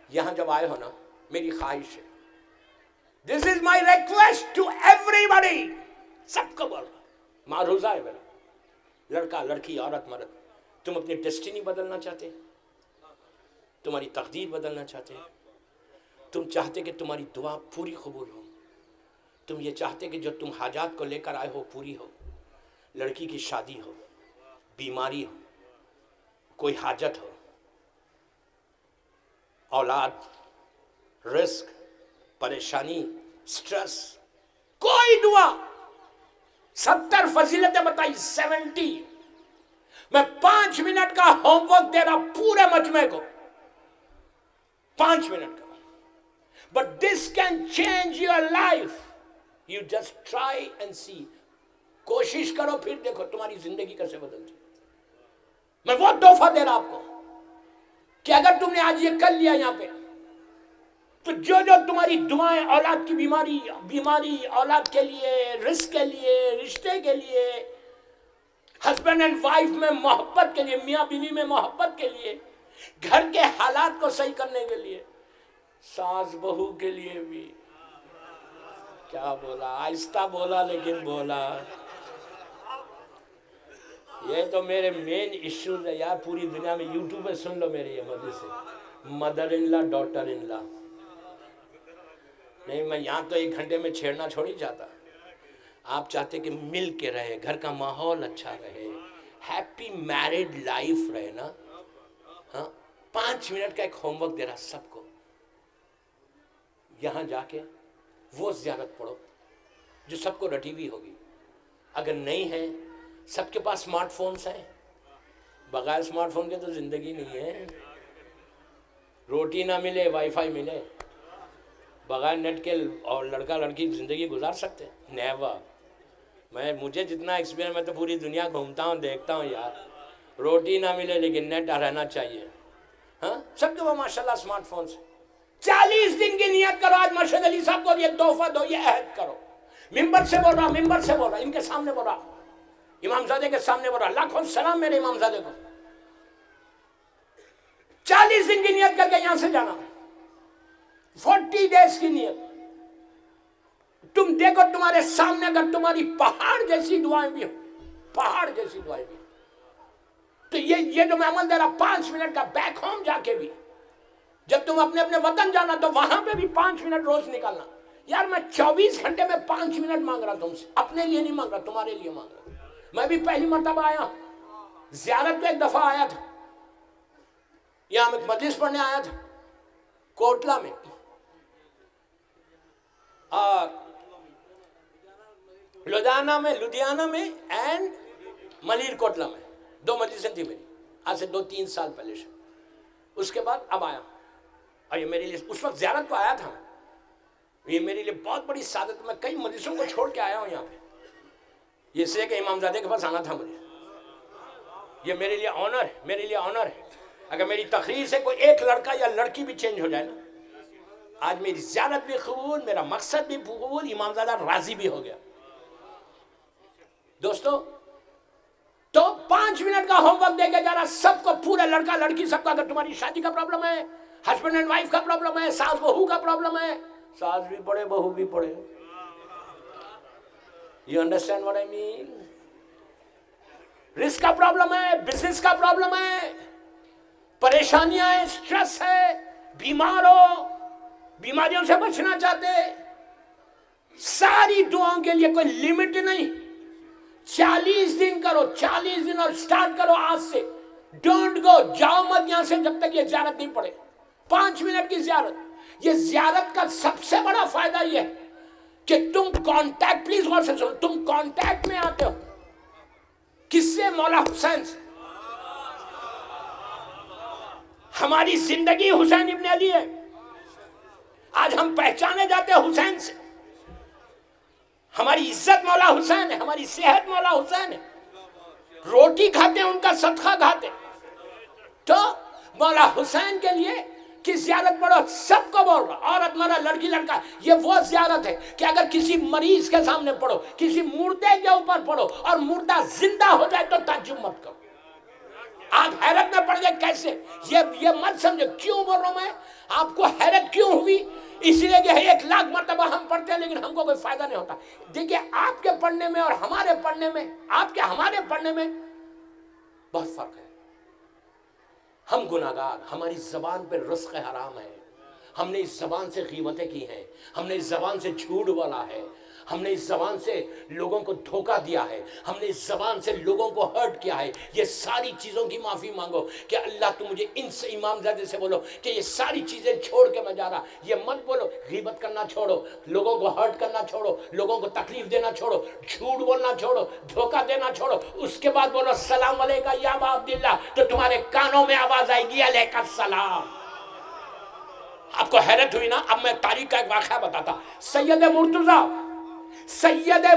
یہاں جب آئے ہو نا، میری خواہش ہے، This is my request to everybody، سب کو بول رہا، معروضہ ہے میرا، لڑکا لڑکی عورت مرد، تم اپنی ڈیسٹینی بدلنا چاہتے، تمہاری تقدیر بدلنا چاہتے، تم چاہتے کہ تمہاری دعا پوری قبول ہو، تم یہ چاہتے کہ جو تم حاجات کو لے کر آئے ہو پوری ہو، لڑکی کی شادی ہو، بیماری ہو، کوئی حاجت ہو، اولاد، رزق، پریشانی، سٹریس، کوئی دعا، 70 فضیلتیں بتائی، 70۔ میں 5 منٹ کا ہوم ورک دے رہا پورے مجمع کو، 5 منٹ کا، but this can change your life، you just try and see، کوشش کرو پھر دیکھو تمہاری زندگی کیسے بدلتی۔ میں وہ تحفہ دے رہا آپ کو کہ اگر تم نے آج یہ کر لیا یہاں پہ، تو جو تمہاری دعائیں، اولاد کی بیماری، اولاد کے لیے، رزق کے لیے، رشتے کے لیے، ہسبینڈ اینڈ وائف میں محبت کے لیے، میاں بیوی میں محبت کے لیے، گھر کے حالات کو صحیح کرنے کے لیے، ساس بہو کے لیے بھی، کیا بولا؟ آہستہ بولا لیکن بولا۔ یہ تو میرے مین ایشوز ہے یار، پوری دنیا میں یوٹیوب پہ سن لو میرے یہ مدرسے، mother in law, daughter in لا۔ نہیں، میں یہاں تو 1 گھنٹے میں چھیڑنا چھوڑ ہی جاتا۔ آپ چاہتے کہ مل کے رہے، گھر کا ماحول اچھا رہے، ہیپی میرڈ لائف رہے نا۔ ہاں، 5 منٹ کا ایک ہوم ورک دے رہا سب کو، یہاں جا کے وہ زیارت پڑھو جو سب کو رٹی ہوئی ہوگی۔ اگر نہیں ہے، سب کے پاس سمارٹ فونز ہیں، بغیر سمارٹ فون کے تو زندگی نہیں ہے۔ روٹی نہ ملے، وائی فائی ملے، بغیر نیٹ کے اور لڑکا لڑکی زندگی گزار سکتے ہیں؟ نیور۔ مجھے جتنا ایکسپیرینس، میں تو پوری دنیا گھومتا ہوں، دیکھتا ہوں یار، روٹی نہ ملے لیکن نیٹ رہنا چاہیے۔ ہاں سب کے وہ ماشاءاللہ اسمارٹ فون سے 40 دن کی نیت کرو. آج مرشد علی صاحب کو یہ تحفہ دو, یہ عہد کرو. ممبر سے بول رہا, ان کے سامنے بول رہا, امام زادے کے سامنے بول رہا. لاکھوں سلام میرے امام زادے کو. 40 دن کی نیت کر کے یہاں سے جانا, 40 ڈیز کی نیت. تم دیکھو تمہارے سامنے اگر تمہاری پہاڑ جیسی دعائیں بھی ہو, پہاڑ جیسی دعائیں بھی, تو یہ جو میں عمل دے رہا 5 منٹ کا بیک ہوم جا کے بھی, جب تم اپنے وطن جانا تو وہاں پہ بھی 5 منٹ روز نکالنا. یار میں 24 گھنٹے میں 5 منٹ مانگ رہا تم سے, اپنے لیے نہیں مانگ رہا, تمہارے لیے مانگ رہا. میں بھی پہلی مرتبہ آیا, زیارت کو ایک دفعہ آیا تھا, یہاں میں مجلس پڑھنے آیا تھا کوٹلہ میں, اور لدھیانہ میں اینڈ ملیر کوٹلہ میں 2 مجلسیں تھی میری, آج سے 2-3 سال پہلے سے. اس کے بعد اب آیا, اور یہ میرے لیے اس وقت زیارت کو آیا تھا, یہ میرے لیے بہت بڑی سعادت. میں کئی مجلسوں کو چھوڑ کے آیا ہوں یہاں پہ, یہ اس لیے کہ امام زادے کے پاس آنا تھا مجھے. یہ میرے لیے آنر ہے, میرے لیے آنر ہے. اگر میری تقریر سے کوئی ایک لڑکا یا لڑکی بھی چینج ہو جائے نا, آج میری زیارت بھی قبول, میرا مقصد بھی قبول, امام زادہ راضی بھی ہو گیا. دوستو تو 5 منٹ کا ہوم ورک دے کے جا رہا سب کو, پورا لڑکا لڑکی سب کو. اگر تمہاری شادی کا پرابلم ہے, ہسبینڈ اینڈ وائف کا پرابلم ہے, ساس بہو کا پرابلم ہے, ساس بھی پڑھے بہو بھی پڑھے. You understand what I mean? رزق کا پرابلم ہے, بزنس کا پرابلم ہے, پریشانیاں ہیں, سٹریس ہے, بیمار ہو, بیماریوں سے بچنا چاہتے, ساری دعاؤں کے لیے کوئی لمٹ نہیں. 40 دن کرو, 40 دن, اور سٹارٹ کرو آج سے. ڈونٹ گو, جاؤ مت یہاں سے جب تک یہ زیارت نہیں پڑے. 5 منٹ کی زیارت. یہ زیارت کا سب سے بڑا فائدہ یہ ہے کہ تم کانٹیکٹ, پلیز غور سے سنو, تم کانٹیکٹ میں آتے ہو کس سے؟ مولا حسین سے. ہماری زندگی حسین ابن علی ہے. آج ہم پہچانے جاتے ہیں حسین سے. ہماری عزت مولا حسین ہے, ہماری صحت مولا حسین ہے. روٹی کھاتے ہیں ان کا صدقہ کھاتے. تو مولا حسین کے لیے کہ زیارت پڑھو, سب کو بول رہا, عورت مرد لڑکی لڑکا. یہ وہ زیارت ہے کہ اگر کسی مریض کے سامنے پڑھو, کسی مردے کے اوپر پڑھو, اور مردہ زندہ ہو جائے تو تعجب مت کرو. آپ حیرت میں پڑ گئے کیسے, یہ مت سمجھو. کیوں بول رہا ہوں میں آپ کو, حیرت کیوں ہوئی؟ اس لیے کہ 1 لاکھ مرتبہ ہم پڑھتے ہیں لیکن ہم کو کوئی فائدہ نہیں ہوتا. دیکھیے آپ کے پڑھنے میں اور ہمارے پڑھنے میں, آپ کے ہمارے پڑھنے میں بہت فرق ہے. ہم گناہگار, ہماری زبان پہ رزق حرام ہے, ہم نے اس زبان سے غیبتیں کی ہیں, ہم نے اس زبان سے جھوٹ بولا ہے, ہم نے اس زبان سے لوگوں کو دھوکہ دیا ہے, ہم نے اس زبان سے لوگوں کو ہرٹ کیا ہے. یہ ساری چیزوں کی معافی مانگو کہ اللہ تو مجھے ان سے, امام زادے سے بولو کہ یہ ساری چیزیں چھوڑ کے میں جا رہا. یہ مت بولو غیبت کرنا چھوڑو, لوگوں کو ہرٹ کرنا چھوڑو, لوگوں کو تکلیف دینا چھوڑو, جھوٹ بولنا چھوڑو, دھوکہ دینا چھوڑو. اس کے بعد بولو السلام علیکم یا ابا عبداللہ, تو تمہارے کانوں میں آواز آئے گی علیکم السلام. آپ کو حیرت ہوئی نا. اب میں تاریخ کا ایک واقعہ بتاتا. سید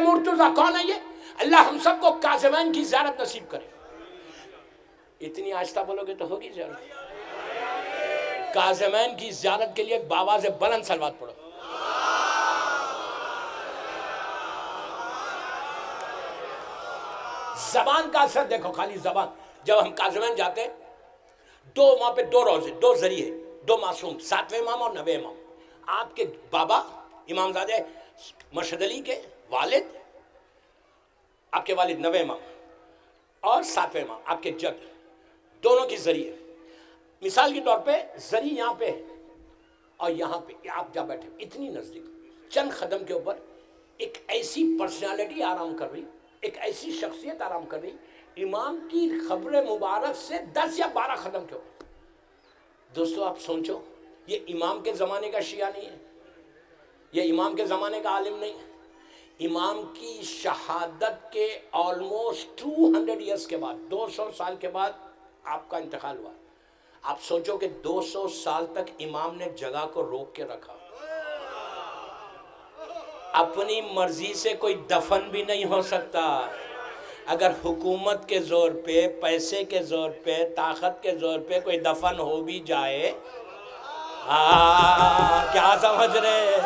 مرتضیٰ کون ہے یہ؟ اللہ ہم سب کو کاظمین کی زیارت نصیب کرے. اتنی آہستہ بولو گے تو ہوگی زیارت. کاظمین کی زیارت کے لیے بآواز بلند صلوات پڑھو. زبان کا اثر دیکھو, خالی زبان. جب ہم کاظمین جاتے ہیں, وہاں پہ 2 روزے, 2 ذریعے, 2 معصوم, 7ویں امام اور 9ویں امام. آپ کے بابا امام زادے مرشد علی کے والد, آپ کے والد 9ویں امام اور 7ویں امام, آپ کے جد, دونوں کی ذریعے. مثال کے طور پہ ذریعے یہاں پہ اور یہاں پہ آپ جا بیٹھے, اتنی نزدیک, چند قدم کے اوپر ایک ایسی پرسنالٹی آرام کر رہی, ایک ایسی شخصیت آرام کر رہی, امام کی قبر مبارک سے 10 یا 12 قدم کے اوپر. دوستو آپ سوچو, یہ امام کے زمانے کا شیعہ نہیں ہے, یہ امام کے زمانے کا عالم نہیں. امام کی شہادت کے آلموسٹ 200 ایئرس کے بعد, 200 سال کے بعد آپ کا انتقال ہوا. آپ سوچو کہ 200 سال تک امام نے جگہ کو روک کے رکھا. اپنی مرضی سے کوئی دفن بھی نہیں ہو سکتا, اگر حکومت کے زور پہ، پیسے کے زور پہ، طاقت کے زور پہ کوئی دفن ہو بھی جائے، کیا سمجھ رہے،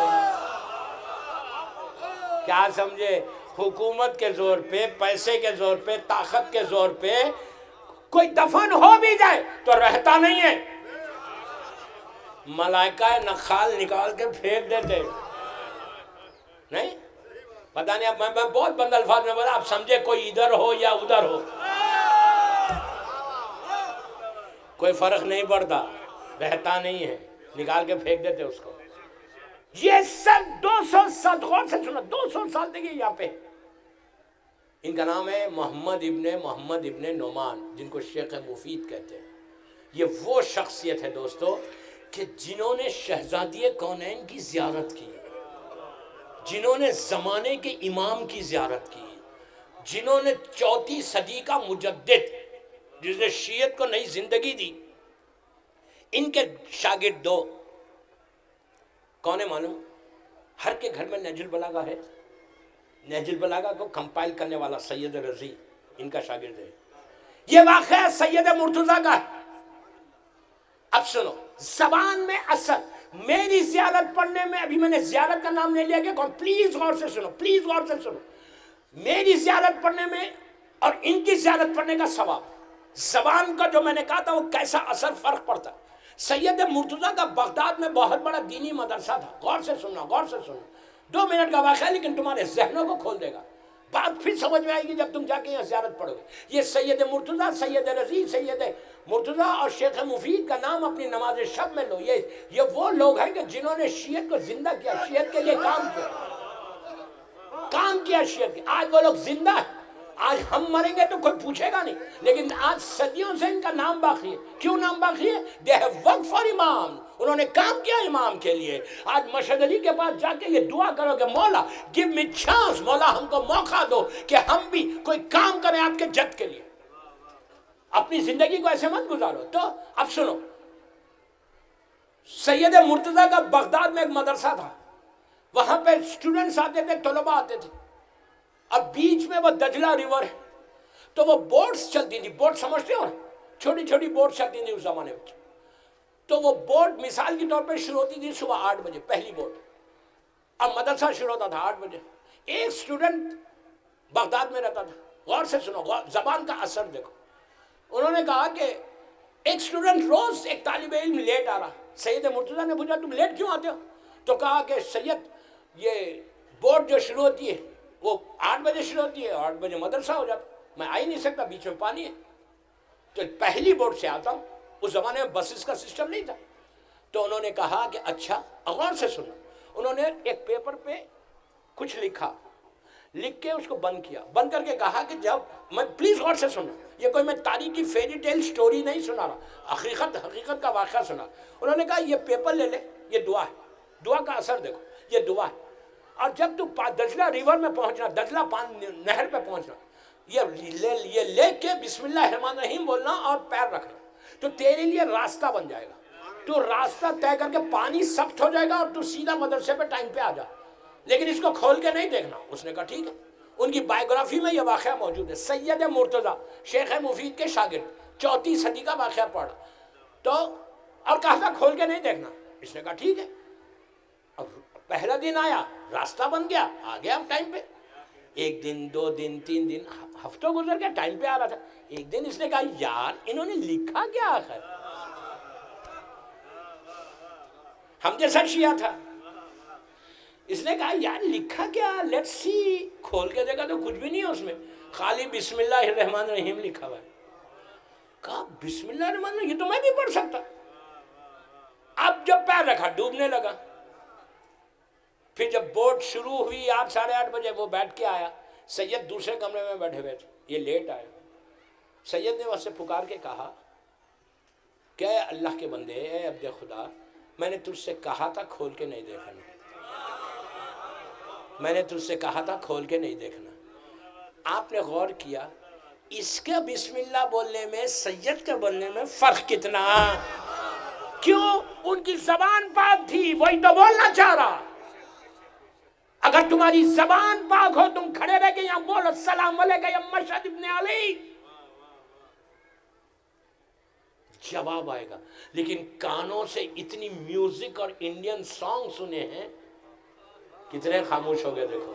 کیا سمجھے؟ حکومت کے زور پہ، پیسے کے زور پہ، طاقت کے زور پہ کوئی دفن ہو بھی جائے تو رہتا نہیں ہے، ملائکہ نخال نکال کے پھینک دیتے نہیں؟ پتہ نہیں، اب میں بہت بند الفاظ میں بولا، آپ سمجھے کوئی ادھر ہو یا ادھر ہو، کوئی فرق نہیں پڑتا، رہتا نہیں ہے، نکال کے پھینک دیتے اس کو۔ یہ سب 200 سال، غور سے سنو، 200 سال دیکھئے یہاں پہ۔ ان کا نام ہے محمد ابن نعمان، جن کو شیخ مفید کہتے ہیں۔ یہ وہ شخصیت ہے دوستو کہ جنہوں نے شہزادی کونین کی زیارت کی، جنہوں نے زمانے کے امام کی زیارت کی، جنہوں نے 4 صدی کا مجدد جس نے شیعت کو نئی زندگی دی، ان کے شاگرد 2 کون ہے معلوم؟ ہر کے گھر میں نہج البلاغہ ہے، نہج البلاغہ کو کمپائل کرنے والا سید رضی ان کا شاگرد ہے۔ یہ واقعہ سید مرتضیٰ کا ہے۔ اب سنو، زبان میں اثر، میری زیارت پڑھنے میں، ابھی میں نے زیارت کا نام نہیں لیا کہ کون، پلیز غور سے سنو، پلیز غور سے سنو، میری زیارت پڑھنے میں اور ان کی زیارت پڑھنے کا ثواب، زبان کا جو میں نے کہا تھا وہ کیسا اثر فرق پڑتا ہے۔ سید مرتضیٰ کا بغداد میں بہت بڑا دینی مدرسہ تھا، غور سے سننا، غور سے سننا، 2 منٹ کا واقعہ ہے لیکن تمہارے ذہنوں کو کھول دے گا، بات پھر سمجھ میں آئے گی جب تم جا کے یہاں زیارت پڑھو گے۔ یہ سید مرتضیٰ، سید رضی، سید مرتضیٰ اور شیخ مفید کا نام اپنی نماز شب میں لو۔ یہ وہ لوگ ہیں کہ جنہوں نے شیعت کو زندہ کیا، شیعت کے لیے کام کیا شیعت کے۔ آج وہ لوگ زندہ ہیں، آج ہم مریں گے تو کوئی پوچھے گا نہیں، لیکن آج صدیوں سے ان کا نام باقی ہے۔ کیوں نام باقی ہے؟ they have worked for امام، انہوں نے کام کیا امام کے لیے۔ آج مشہد علی کے پاس جا کے یہ دعا کرو کہ مولا give me chance، مولا ہم کو موقع دو کہ ہم بھی کوئی کام کریں آپ کے جد کے لیے، اپنی زندگی کو ایسے مت گزارو۔ تو اب سنو، سید مرتضیٰ کا بغداد میں ایک مدرسہ تھا، وہاں پہ اسٹوڈنٹس آتے تھے، طلباء آتے تھے، اب بیچ میں وہ دجلہ ریور ہے، تو وہ بوٹس چلتی تھی، بوٹ سمجھتے ہو، چھوٹی چھوٹی بوٹ چلتی تھی اس زمانے میں۔ تو وہ بوٹ مثال کے طور پہ شروع ہوتی تھی صبح 8 بجے، پہلی بوٹ، اب مدرسہ شروع ہوتا تھا 8 بجے۔ ایک اسٹوڈنٹ بغداد میں رہتا تھا، غور سے سنو، زبان کا اثر دیکھو۔ انہوں نے کہا کہ ایک اسٹوڈنٹ روز ایک طالب علم لیٹ آ رہا، سید مرتضیٰ نے پوچھا تم لیٹ کیوں آتے ہو؟ تو کہا کہ سید یہ بوٹ جو شروع ہوتی ہے وہ 8 بجے شروع ہوتی ہے، 8 بجے مدرسہ ہو جاتا، میں آ ہی نہیں سکتا، بیچ میں پانی ہے، تو پہلی بوٹ سے آتا ہوں۔ اس زمانے میں بسز کا سسٹم نہیں تھا۔ تو انہوں نے کہا کہ اچھا، غور سے سنو، انہوں نے ایک پیپر پہ کچھ لکھا، لکھ کے اس کو بند کیا، بند کر کے کہا کہ جب میں، پلیز غور سے سنو، یہ کوئی میں تاریخی فیری ٹیل سٹوری نہیں سنا رہا، حقیقت کا واقعہ سنا۔ انہوں نے کہا یہ پیپر لے لے، یہ دعا ہے، دعا کا اثر دیکھو، یہ دعا ہے، اور جب تو دجلہ ریور میں پہنچنا، دجلہ نہر پہ پہنچنا، یہ لے کے بسم اللہ الرحمن الرحیم بولنا اور پیر رکھنا، تو تیرے لیے راستہ بن جائے گا، تو راستہ طے کر کے پانی سخت ہو جائے گا اور تو سیدھا مدرسے پہ ٹائم پہ آ جا، لیکن اس کو کھول کے نہیں دیکھنا۔ اس نے کہا ٹھیک ہے۔ ان کی بائیوگرافی میں یہ واقعہ موجود ہے، سید مرتضیٰ شیخ مفید کے شاگرد، 4 صدی کا واقعہ پڑھا، تو اور کہا تھا کھول کے نہیں دیکھنا۔ اس نے کہا ٹھیک ہے۔ اب پہلا دن آیا، راستہ بن گیا، آ گیا ٹائم پہ، 1 دن 2 دن 3 دن، ہفتوں گزر گیا، ٹائم پہ آ رہا تھا۔ ایک دن اس نے کہا یار انہوں نے لکھا کیا آخر، ہم جیسا شیعہ تھا، اس نے کہا یار لکھا کیا، لیٹس سی، کھول کے دیکھا تو کچھ بھی نہیں ہے اس میں، خالی بسم اللہ الرحمن الرحیم لکھا ہوا ہے۔ کہا بسم اللہ الرحمن الرحیم، یہ تو میں بھی پڑھ سکتا۔ اب جب پیر رکھا ڈوبنے لگا، پھر جب بوٹ شروع ہوئی 8 ساڑھے 8 بجے، وہ بیٹھ کے آیا، سید دوسرے کمرے میں بیٹھے ہوئے تھے، یہ لیٹ آیا۔ سید نے وہاں سے پکار کے کہا کہ اے اللہ کے بندے، اے عبد خدا، میں نے تجھ سے کہا تھا کھول کے نہیں دیکھنا، میں نے تجھ سے کہا تھا کھول کے نہیں دیکھنا۔ آپ نے غور کیا اس کے بسم اللہ بولنے میں، سید کے بولنے میں فرق کتنا؟ کیوں؟ ان کی زبان پاک تھی، وہی تو بولنا چاہ رہا۔ اگر تمہاری زبان پاک ہو تم کھڑے رہ کے یہاں بولو السلام علیکم یا مشہد ابن علی، جواب آئے گا. لیکن کانوں سے اتنی میوزک اور انڈین سانگ سنے ہیں، کتنے خاموش ہو گئے. دیکھو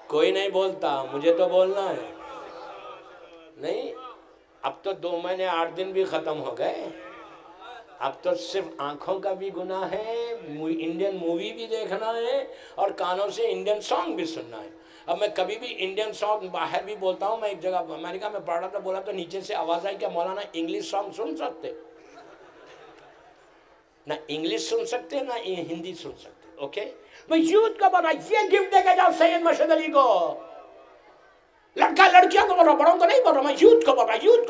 کوئی نہیں بولتا، مجھے تو بولنا ہے. نہیں، اب تو 2 مہینے 8 دن بھی ختم ہو گئے. اب تو صرف آنکھوں کا بھی گناہ ہے، انڈین مووی بھی دیکھنا ہے اور کانوں سے انڈین سانگ بھی سننا ہے. اب میں کبھی بھی انڈین سانگ باہر بھی بولتا ہوں. میں ایک جگہ امریکہ میں پڑھ رہا تھا، بولا تو نیچے سے آواز آئی کہ مولانا انگلش سانگ سن سکتے؟ نہ انگلش سن سکتے نہ ہندی سن سکتے. اوکے، میں یوتھ کو بول رہا یہ گفٹ دے کے جاؤ سید مشہد علی کو. لڑکا لڑکیوں کو بول رہا، بڑوں کو نہیں بول رہا، میں یوتھ کو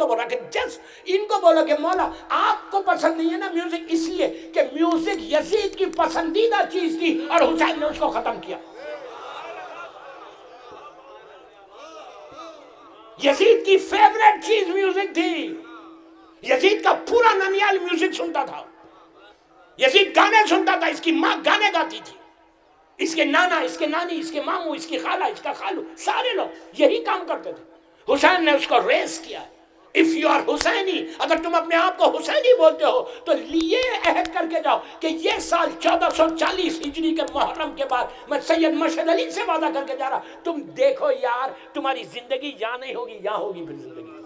بول رہا کہ جس ان کو بولو کہ مولا آپ کو پسند نہیں ہے نا میوزک، اس لیے کہ میوزک یزید کی پسندیدہ چیز تھی اور حسین نے اس کو ختم کیا. یزید کی فیوریٹ چیز میوزک تھی. یزید کا پورا ننیال میوزک سنتا تھا. یزید گانے سنتا تھا، اس کی ماں گانے گاتی تھی، اس کے نانا، اس کے نانی، اس کے ماموں، اس کی خالہ، اس کا خالو، سارے لوگ یہی کام کرتے تھے. حسین نے اس کو ریس کیا. اف یو آر حسینی، اگر تم اپنے آپ کو حسینی بولتے ہو تو یہ عہد کر کے جاؤ کہ یہ سال 1440 ہجری کے محرم کے بعد میں سید مشہد علی سے وعدہ کر کے جا رہا، تم دیکھو یار تمہاری زندگی یہاں نہیں ہوگی، یہاں ہوگی. پھر زندگی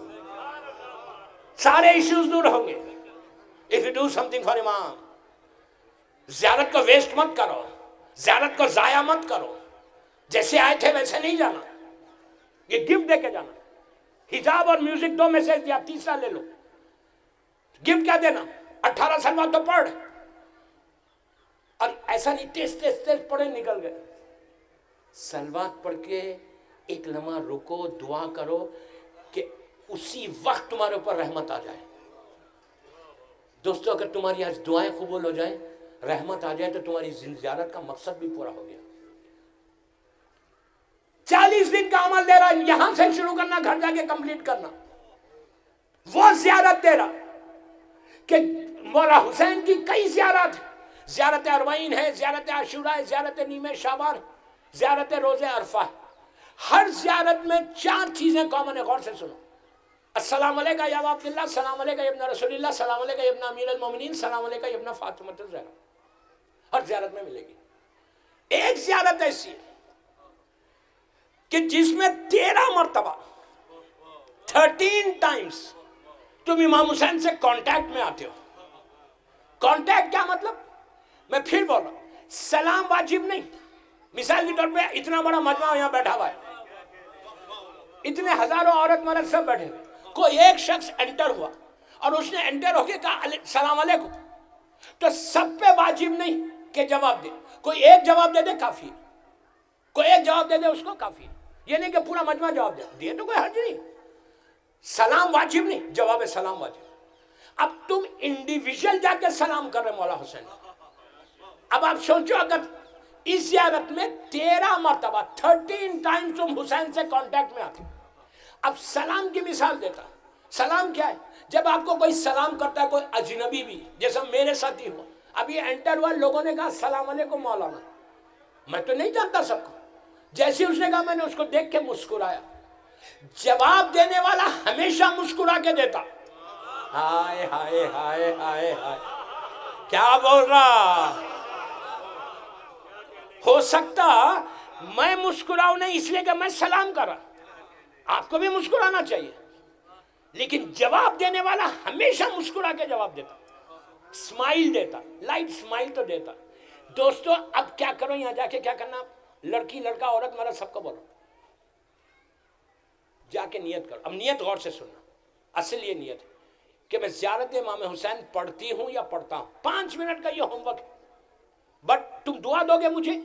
سارے ایشوز دور ہوں گے. If you do some thing for امام. زیارت کو ویسٹ مت کرو، زیارت کو ضائع مت کرو. جیسے آئے تھے ویسے نہیں جانا، یہ گفٹ دے کے جانا. حجاب اور میوزک 2 میسج دیا، تیسرا لے لو. گفٹ کیا دینا؟ 18 سلوات تو پڑھ. اور ایسا نہیں تیز پڑھے نکل گئے. سلوات پڑھ کے ایک لمحہ رکو، دعا کرو کہ اسی وقت تمہارے اوپر رحمت آ جائے. دوستو اگر تمہاری آج دعائیں قبول ہو جائیں، رحمت آ جائے، تو تمہاری زیارت کا مقصد بھی پورا ہو گیا. 40 دن کا عمل دے رہا ہے، یہاں سے شروع کرنا، گھر جا کے کمپلیٹ کرنا. وہ زیارت دے رہا کہ مولا حسین کی کئی زیارت، زیارت اربعین ہے، زیارت عاشوراء ہے، زیارت نیمہ شعبان، زیارت روزہ عرفہ. ہر زیارت میں 4 چیزیں کامن ہے. غور سے سنو. السلام علیکم یا ابا عبداللہ، السلام علیکم یا ابن رسول اللہ، السلام علیکم یا ابن امیر المومنین، السلام علیکم یا ابن فاطمہ الزہرا. ہر زیارت میں ملے گی. ایک زیارت ایسی ہے کہ جس میں 13 مرتبہ 13 ٹائمز تم امام حسین سے کانٹیکٹ میں آتے ہو. کانٹیکٹ کیا مطلب؟ میں پھر بول رہا ہوں، سلام واجب نہیں. مثال کے طور پہ اتنا بڑا مجمع یہاں بیٹھا ہوا ہے، اتنے ہزاروں عورت مرد سب بیٹھے ہوئے. کوئی ایک شخص انٹر ہوا اور اس نے انٹر ہو کے کہا السلام علیکم، تو سب پہ واجب نہیں کہ جواب دے. کوئی ایک جواب دے دے کافی، کوئی ایک جواب دے دے اس کو کافی. یہ نہیں کہ پورا مجمع جواب دے تو کوئی حرج نہیں. سلام واجب نہیں، جواب سلام واجب. اب تم انڈیویژل جا کے سلام کر رہے مولا حسین. اب آپ سوچو اگر اس زیارت میں 13 مرتبہ 13 ٹائم تم حسین سے کانٹیکٹ میں آتے. اب سلام کی مثال دیتا. سلام کیا ہے؟ جب آپ کو کوئی سلام کرتا ہے، کوئی اجنبی بھی، جیسا میرے ساتھ ہی ہوا. اب یہ انٹر ہوا، لوگوں نے کہا السلام علیکم مولانا. میں تو نہیں جانتا سب کو. جیسے اس نے کہا میں نے اس کو دیکھ کے مسکرایا. جواب دینے والا ہمیشہ مسکرا کے دیتا. ہائے ہائے ہائے ہائے ہائے، کیا بول رہا؟ ہو سکتا میں مسکراؤں نہیں اس لیے کہ میں سلام کر رہا. آپ کو بھی مسکرانا چاہیے، لیکن جواب دینے والا ہمیشہ مسکرا کے جواب دیتا، اسمائل دیتا، لائٹ اسمائل تو دیتا. دوستو اب کیا کرو، یہاں جا کے کیا کرنا؟ لڑکی لڑکا عورت مرد سب کو بولو، جا کے نیت کرو. اب نیت غور سے سننا. اصل یہ نیت ہے کہ میں زیارت امام حسین پڑھتی ہوں یا پڑھتا ہوں. 5 منٹ کا یہ ہوم ورک ہے. بٹ تم دعا دو گے مجھے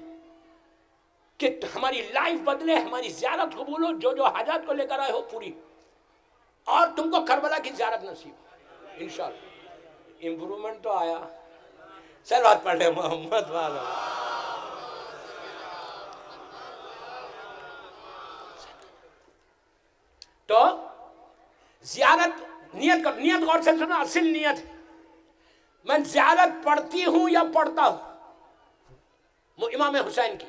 کہ ہماری لائف بدلے، ہماری زیارت قبول ہو، جو جو حاجات کو لے کر آئے ہو پوری، اور تم کو کربلا کی زیارت نصیب انشاءاللہ. امپرومنٹ تو آیا. چل بات پڑھ لے محمد والا. تو زیارت نیت کر، نیت غور سے سنو. اصل نیت میں زیارت پڑھتی ہوں یا پڑھتا ہوں. امام حسین کی.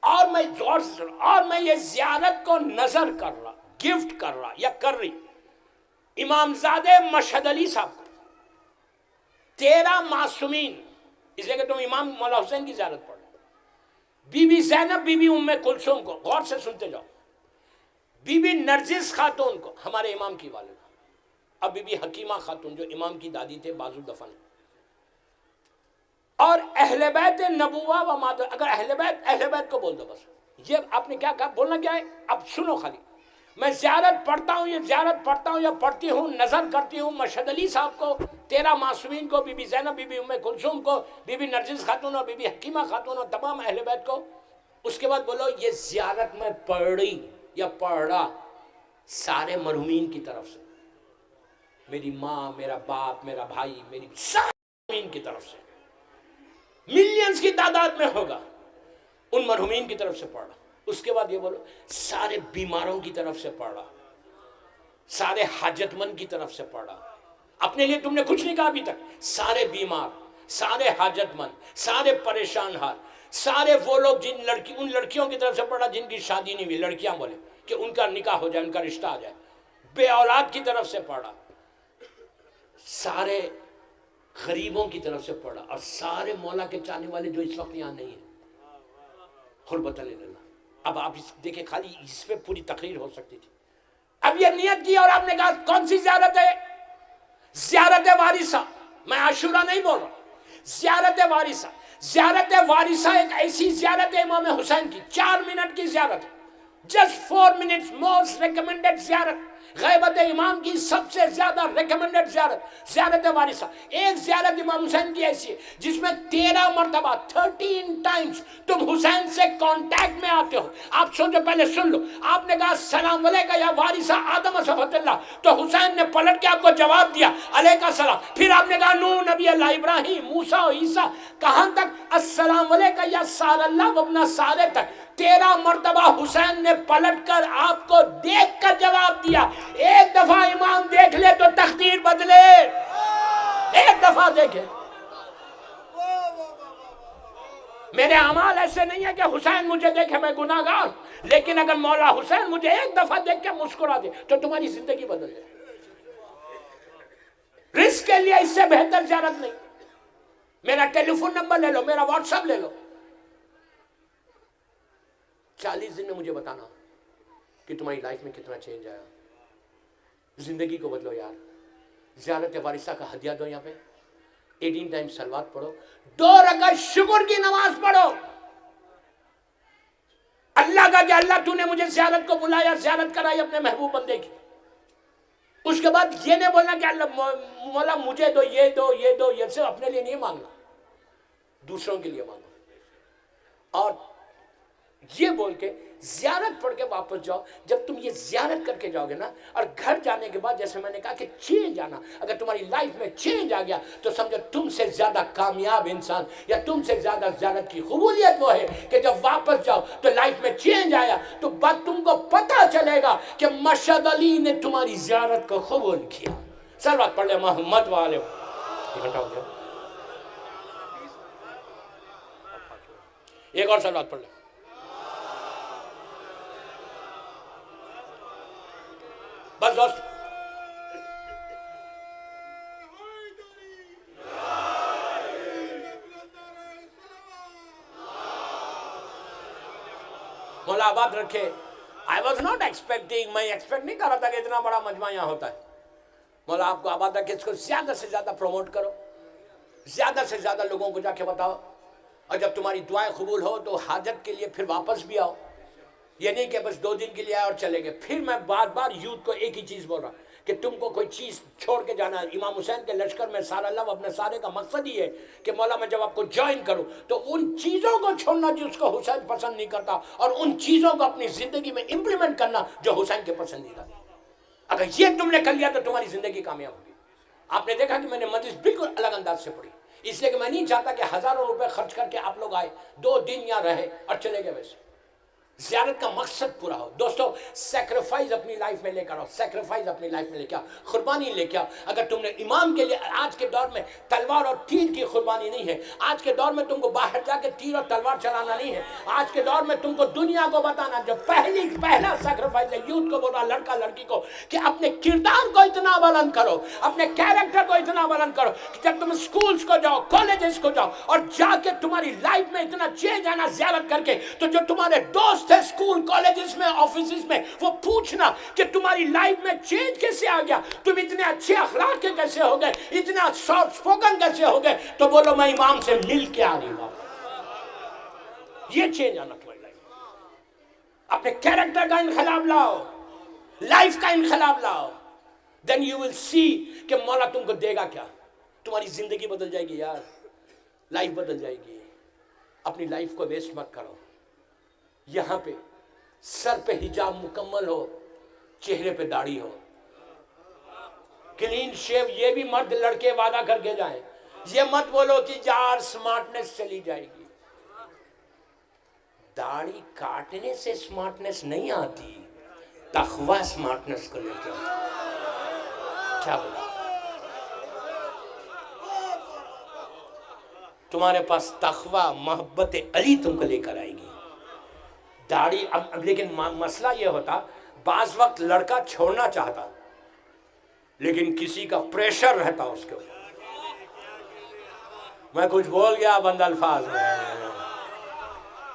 اور میں زور سے سنو، اور میں یہ زیارت کو نظر کر رہا، گفٹ کر رہا یا کر رہی امامزادے مشہد علی صاحب کو 13 معصومین، اس لیے کہ تم امام مولا حسین کی زیارت پڑھ، بی بی زینب، بی بی ام کلثوم کو، غور سے سنتے جاؤ، بی بی نرجس خاتون کو، ہمارے امام کی والدہ، اب بی بی حکیمہ خاتون جو امام کی دادی تھے، بازو دفن، اور اہل بیت نبوہ و مادر. اگر اہل بیت کو بول دو بس. یہ آپ نے کیا کہا، بولنا کیا ہے، اب سنو خالی. میں زیارت پڑھتا ہوں، یہ زیارت پڑھتا ہوں یا پڑھتی ہوں، نظر کرتی ہوں مشہد علی صاحب کو، 13 معصومین کو، بی بی زینب، بی بی ام کلثوم کو، بی بی نرجس خاتون اور بی بی حکیمہ خاتون اور تمام اہل بیت کو. اس کے بعد بولو یہ زیارت میں پڑھی یا پڑھا سارے مرحومین کی طرف سے، میری ماں، میرا باپ، میرا بھائی، میری سارے مرحومین کی طرف سے، ملینز کی تعداد میں ہوگا، ان مرحومین کی طرف سے پڑھا. اس کے بعد یہ بولو سارے بیماروں کی طرف سے پڑھا، سارے حاجت مند کی طرف سے پڑھا. اپنے لیے تم نے کچھ نہیں کہا ابھی تک. سارے بیمار، سارے حاجت مند، سارے پریشان حال، سارے وہ لوگ ان لڑکیوں کی طرف سے پڑھا جن کی شادی نہیں ہوئی، لڑکیاں بولے کہ ان کا نکاح ہو جائے، ان کا رشتہ آ جائے، بے اولاد کی طرف سے پڑھا، سارے غریبوں کی طرف سے پڑھا، اور سارے مولا کے چاہنے والے جو اس وقت یہاں نہیں ہیں. حربت اللہ. اب آپ دیکھیں، خالی اس پہ پوری تقریر ہو سکتی تھی. اب یہ نیت کی اور آپ نے کہا کون سی زیارت ہے؟ زیارت وارثہ. میں عاشورہ نہیں بول رہا، زیارت وارثہ. زیارت وارثہ ایک ایسی زیارت ہے امام حسین کی، 4 منٹ کی زیارت ہے، جسٹ 4 منٹس، موسٹ ریکمنڈڈ زیارت، غیبت امام کی سب سے زیادہ ریکمنڈڈ زیارت، زیارت وارثہ. ایک زیارت امام حسین کی ایسی ہے جس میں 13 مرتبہ 13 ٹائمز تم حسین سے کانٹیکٹ میں آتے ہو. آپ سوچو، پہلے سن لو. آپ نے کہا السلام علیکہ یا وارثہ آدم صفوت اللہ، تو حسین نے پلٹ کے آپ کو جواب دیا علیکہ السلام. پھر آپ نے کہا نوح، نبی اللہ، ابراہیم، موسیٰ و عیسیٰ، کہاں تک؟ السلام علیکہ یا سار اللہ وابن سارے تک. 13 مرتبہ حسین نے پلٹ کر آپ کو دیکھ کر جواب دیا. ایک دفعہ امام دیکھ لے تو تقدیر بدلے، ایک دفعہ دیکھے. میرے اعمال ایسے نہیں ہے کہ حسین مجھے دیکھے میں گناہ گار، لیکن اگر مولا حسین مجھے ایک دفعہ دیکھ کے مسکرا دے تو تمہاری زندگی بدل جائے. رزق کے لیے اس سے بہتر زیارت نہیں. میرا ٹیلی فون نمبر لے لو، میرا واٹس ایپ لے لو. 40 دن میں مجھے بتانا کہ تمہاری لائف میں کتنا چینج آیا. زندگی کو بدلو یار. زیارت وارثہ کا ہدیہ دو. یہاں پہ 18 ٹائم صلوات پڑھو، 2 رکعت شکر کی نماز پڑھو اللہ کا کہ اللہ تو نے مجھے زیارت کو بلایا، زیارت کرائی اپنے محبوب بندے کی. اس کے بعد یہ نہیں بولنا کہ اللہ مولا مجھے دو، یہ دو، یہ دو. یہ صرف اپنے لیے نہیں مانگنا، دوسروں کے لیے مانگنا. اور یہ بول کے زیارت پڑھ کے واپس جاؤ. جب تم یہ زیارت کر کے جاؤ گے نا، اور گھر جانے کے بعد جیسے میں نے کہا کہ چینج آنا، اگر تمہاری لائف میں چینج آ گیا تو سمجھو تم سے زیادہ کامیاب انسان یا تم سے زیادہ زیارت کی قبولیت وہ ہے کہ جب واپس جاؤ تو لائف میں چینج آیا تو بعد تم کو پتہ چلے گا کہ مشہد علی نے تمہاری زیارت کو قبول کیا. صلوات پڑھ لے محمد والے. ایک اور صلوات پڑھ لے. بس دوست، مولا آباد رکھے. I was not expecting، میں ایکسپیکٹ نہیں کر رہا تھا کہ اتنا بڑا مجمع یہاں ہوتا ہے. مولا آپ کو آباد رکھے. اس کو زیادہ سے زیادہ پروموٹ کرو، زیادہ سے زیادہ لوگوں کو جا کے بتاؤ. اور جب تمہاری دعائیں قبول ہو تو حاجت کے لیے پھر واپس بھی آؤ. یہ نہیں کہ بس 2 دن کے لیے آئے اور چلے گئے. پھر میں بار بار یوتھ کو ایک ہی چیز بول رہا کہ تم کو کوئی چیز چھوڑ کے جانا ہے. امام حسین کے لشکر میں سارا اللہ اپنے سارے کا مقصد ہی ہے کہ مولا میں جب آپ کو جوائن کروں تو ان چیزوں کو چھوڑنا جس کو حسین پسند نہیں کرتا، اور ان چیزوں کو اپنی زندگی میں امپلیمنٹ کرنا جو حسین کے پسندیدہ. اگر یہ تم نے کر لیا تو تمہاری زندگی کامیاب ہوگی. آپ نے دیکھا کہ میں نے مجلس بالکل الگ انداز سے پڑھی، اس لیے کہ میں نہیں چاہتا کہ ہزاروں روپے خرچ کر کے آپ لوگ آئے 2 دن یہاں رہے اور چلے گئے. ویسے زیارت کا مقصد پورا ہو. دوستو سیکریفائز اپنی لائف میں لے کر آؤ، سیکریفائز اپنی لائف میں لے کے آؤ، قربانی لے کے آؤ. اگر تم نے امام کے لیے، آج کے دور میں تلوار اور تیر کی قربانی نہیں ہے، آج کے دور میں تم کو باہر جا کے تیر اور تلوار چلانا نہیں ہے، آج کے دور میں تم کو دنیا کو بتانا. جو پہلا سیکریفائز ہے یوتھ کو بول رہا، لڑکا لڑکی کو، کہ اپنے کردار کو اتنا بلند کرو، اپنے کیریکٹر کو اتنا بلند کرو کہ جب تم سکولز کو جاؤ، کالجز کو جاؤ اور جا کے تمہاری لائف میں اتنا چینج آنا زیارت کر کے، تو جو تمہارے دوست ہیں سکول کالجز میں آفیسز میں، وہ پوچھنا کہ تمہاری لائف میں چینج کیسے آ گیا، تم اتنے اچھے اخلاق کے کیسے ہو گئے، اتنا سافٹ اسپوکن کیسے ہو گئے، تو بولو میں امام سے مل کے آ رہی ہوں. یہ چینج آنا تمہاری لائف. اپنے کیریکٹر کا انقلاب لاؤ، لائف کا انقلاب لاؤ. then you will see کہ مولا تم کو دے گا کیا. تمہاری زندگی بدل جائے گی یار، لائف بدل جائے گی. اپنی لائف کو ویسٹ مت کرو. یہاں پہ سر پہ حجاب مکمل ہو، چہرے پہ داڑھی ہو، کلین شیو. یہ بھی مرد لڑکے وعدہ کر کے جائیں. یہ مت بولو کہ یار سمارٹنس چلی جائے گی. داڑھی کاٹنے سے سمارٹنس نہیں آتی، تقوی سمارٹنس کو لے کے آتا. کیا بولا؟ تمہارے پاس تقوی محبت علی تم کو لے کر آئے گی. داڑھی لیکن مسئلہ یہ ہوتا، بعض وقت لڑکا چھوڑنا چاہتا لیکن کسی کا پریشر رہتا اس کے اوپر. میں کچھ بول گیا بند الفاظ میں.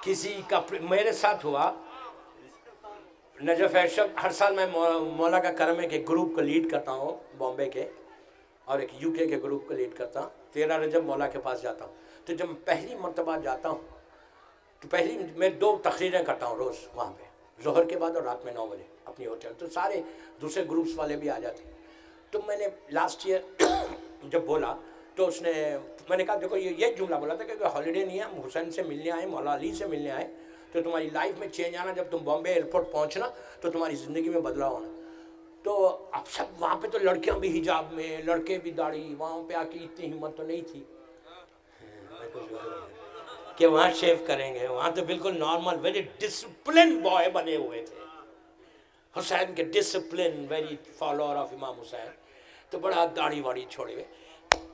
کسی کا میرے ساتھ ہوا نجف ارشد. ہر سال میں مولا کا کرم ہے کہ گروپ کو لیڈ کرتا ہوں بامبے کے، اور ایک یو کے گروپ کو لیڈ کرتا ہوں. 13 رجب مولا کے پاس جاتا ہوں. تو جب پہلی مرتبہ جاتا ہوں تو پہلی میں 2 تقریریں کرتا ہوں روز وہاں پہ، ظہر کے بعد اور رات میں 9 بجے اپنی ہوٹل. تو سارے دوسرے گروپس والے بھی آ جاتے ہیں. تو میں نے لاسٹ ایئر جب بولا تو اس نے، میں نے کہا دیکھو یہ جملہ بولا تھا کہ ہالیڈے نہیں ہے، ہم حسین سے ملنے آئے، مولا علی سے ملنے آئے. تو تمہاری لائف میں چینج آنا، جب تم بامبے ایئرپورٹ پہنچنا تو تمہاری زندگی میں بدلاؤ ہونا. تو اب سب وہاں پہ تو لڑکیاں بھی حجاب میں، لڑکے بھی داڑھی. وہاں پہ آ کے اتنی ہمت تو نہیں تھی کہ وہاں شیو کریں گے. وہاں تو بالکل نارمل ویری ڈسپلن بوائے بنے ہوئے تھے. حسین کے ڈسپلن، ویری فالوور آف امام حسین. تو بڑا داڑھی واڑی چھوڑے ہوئے.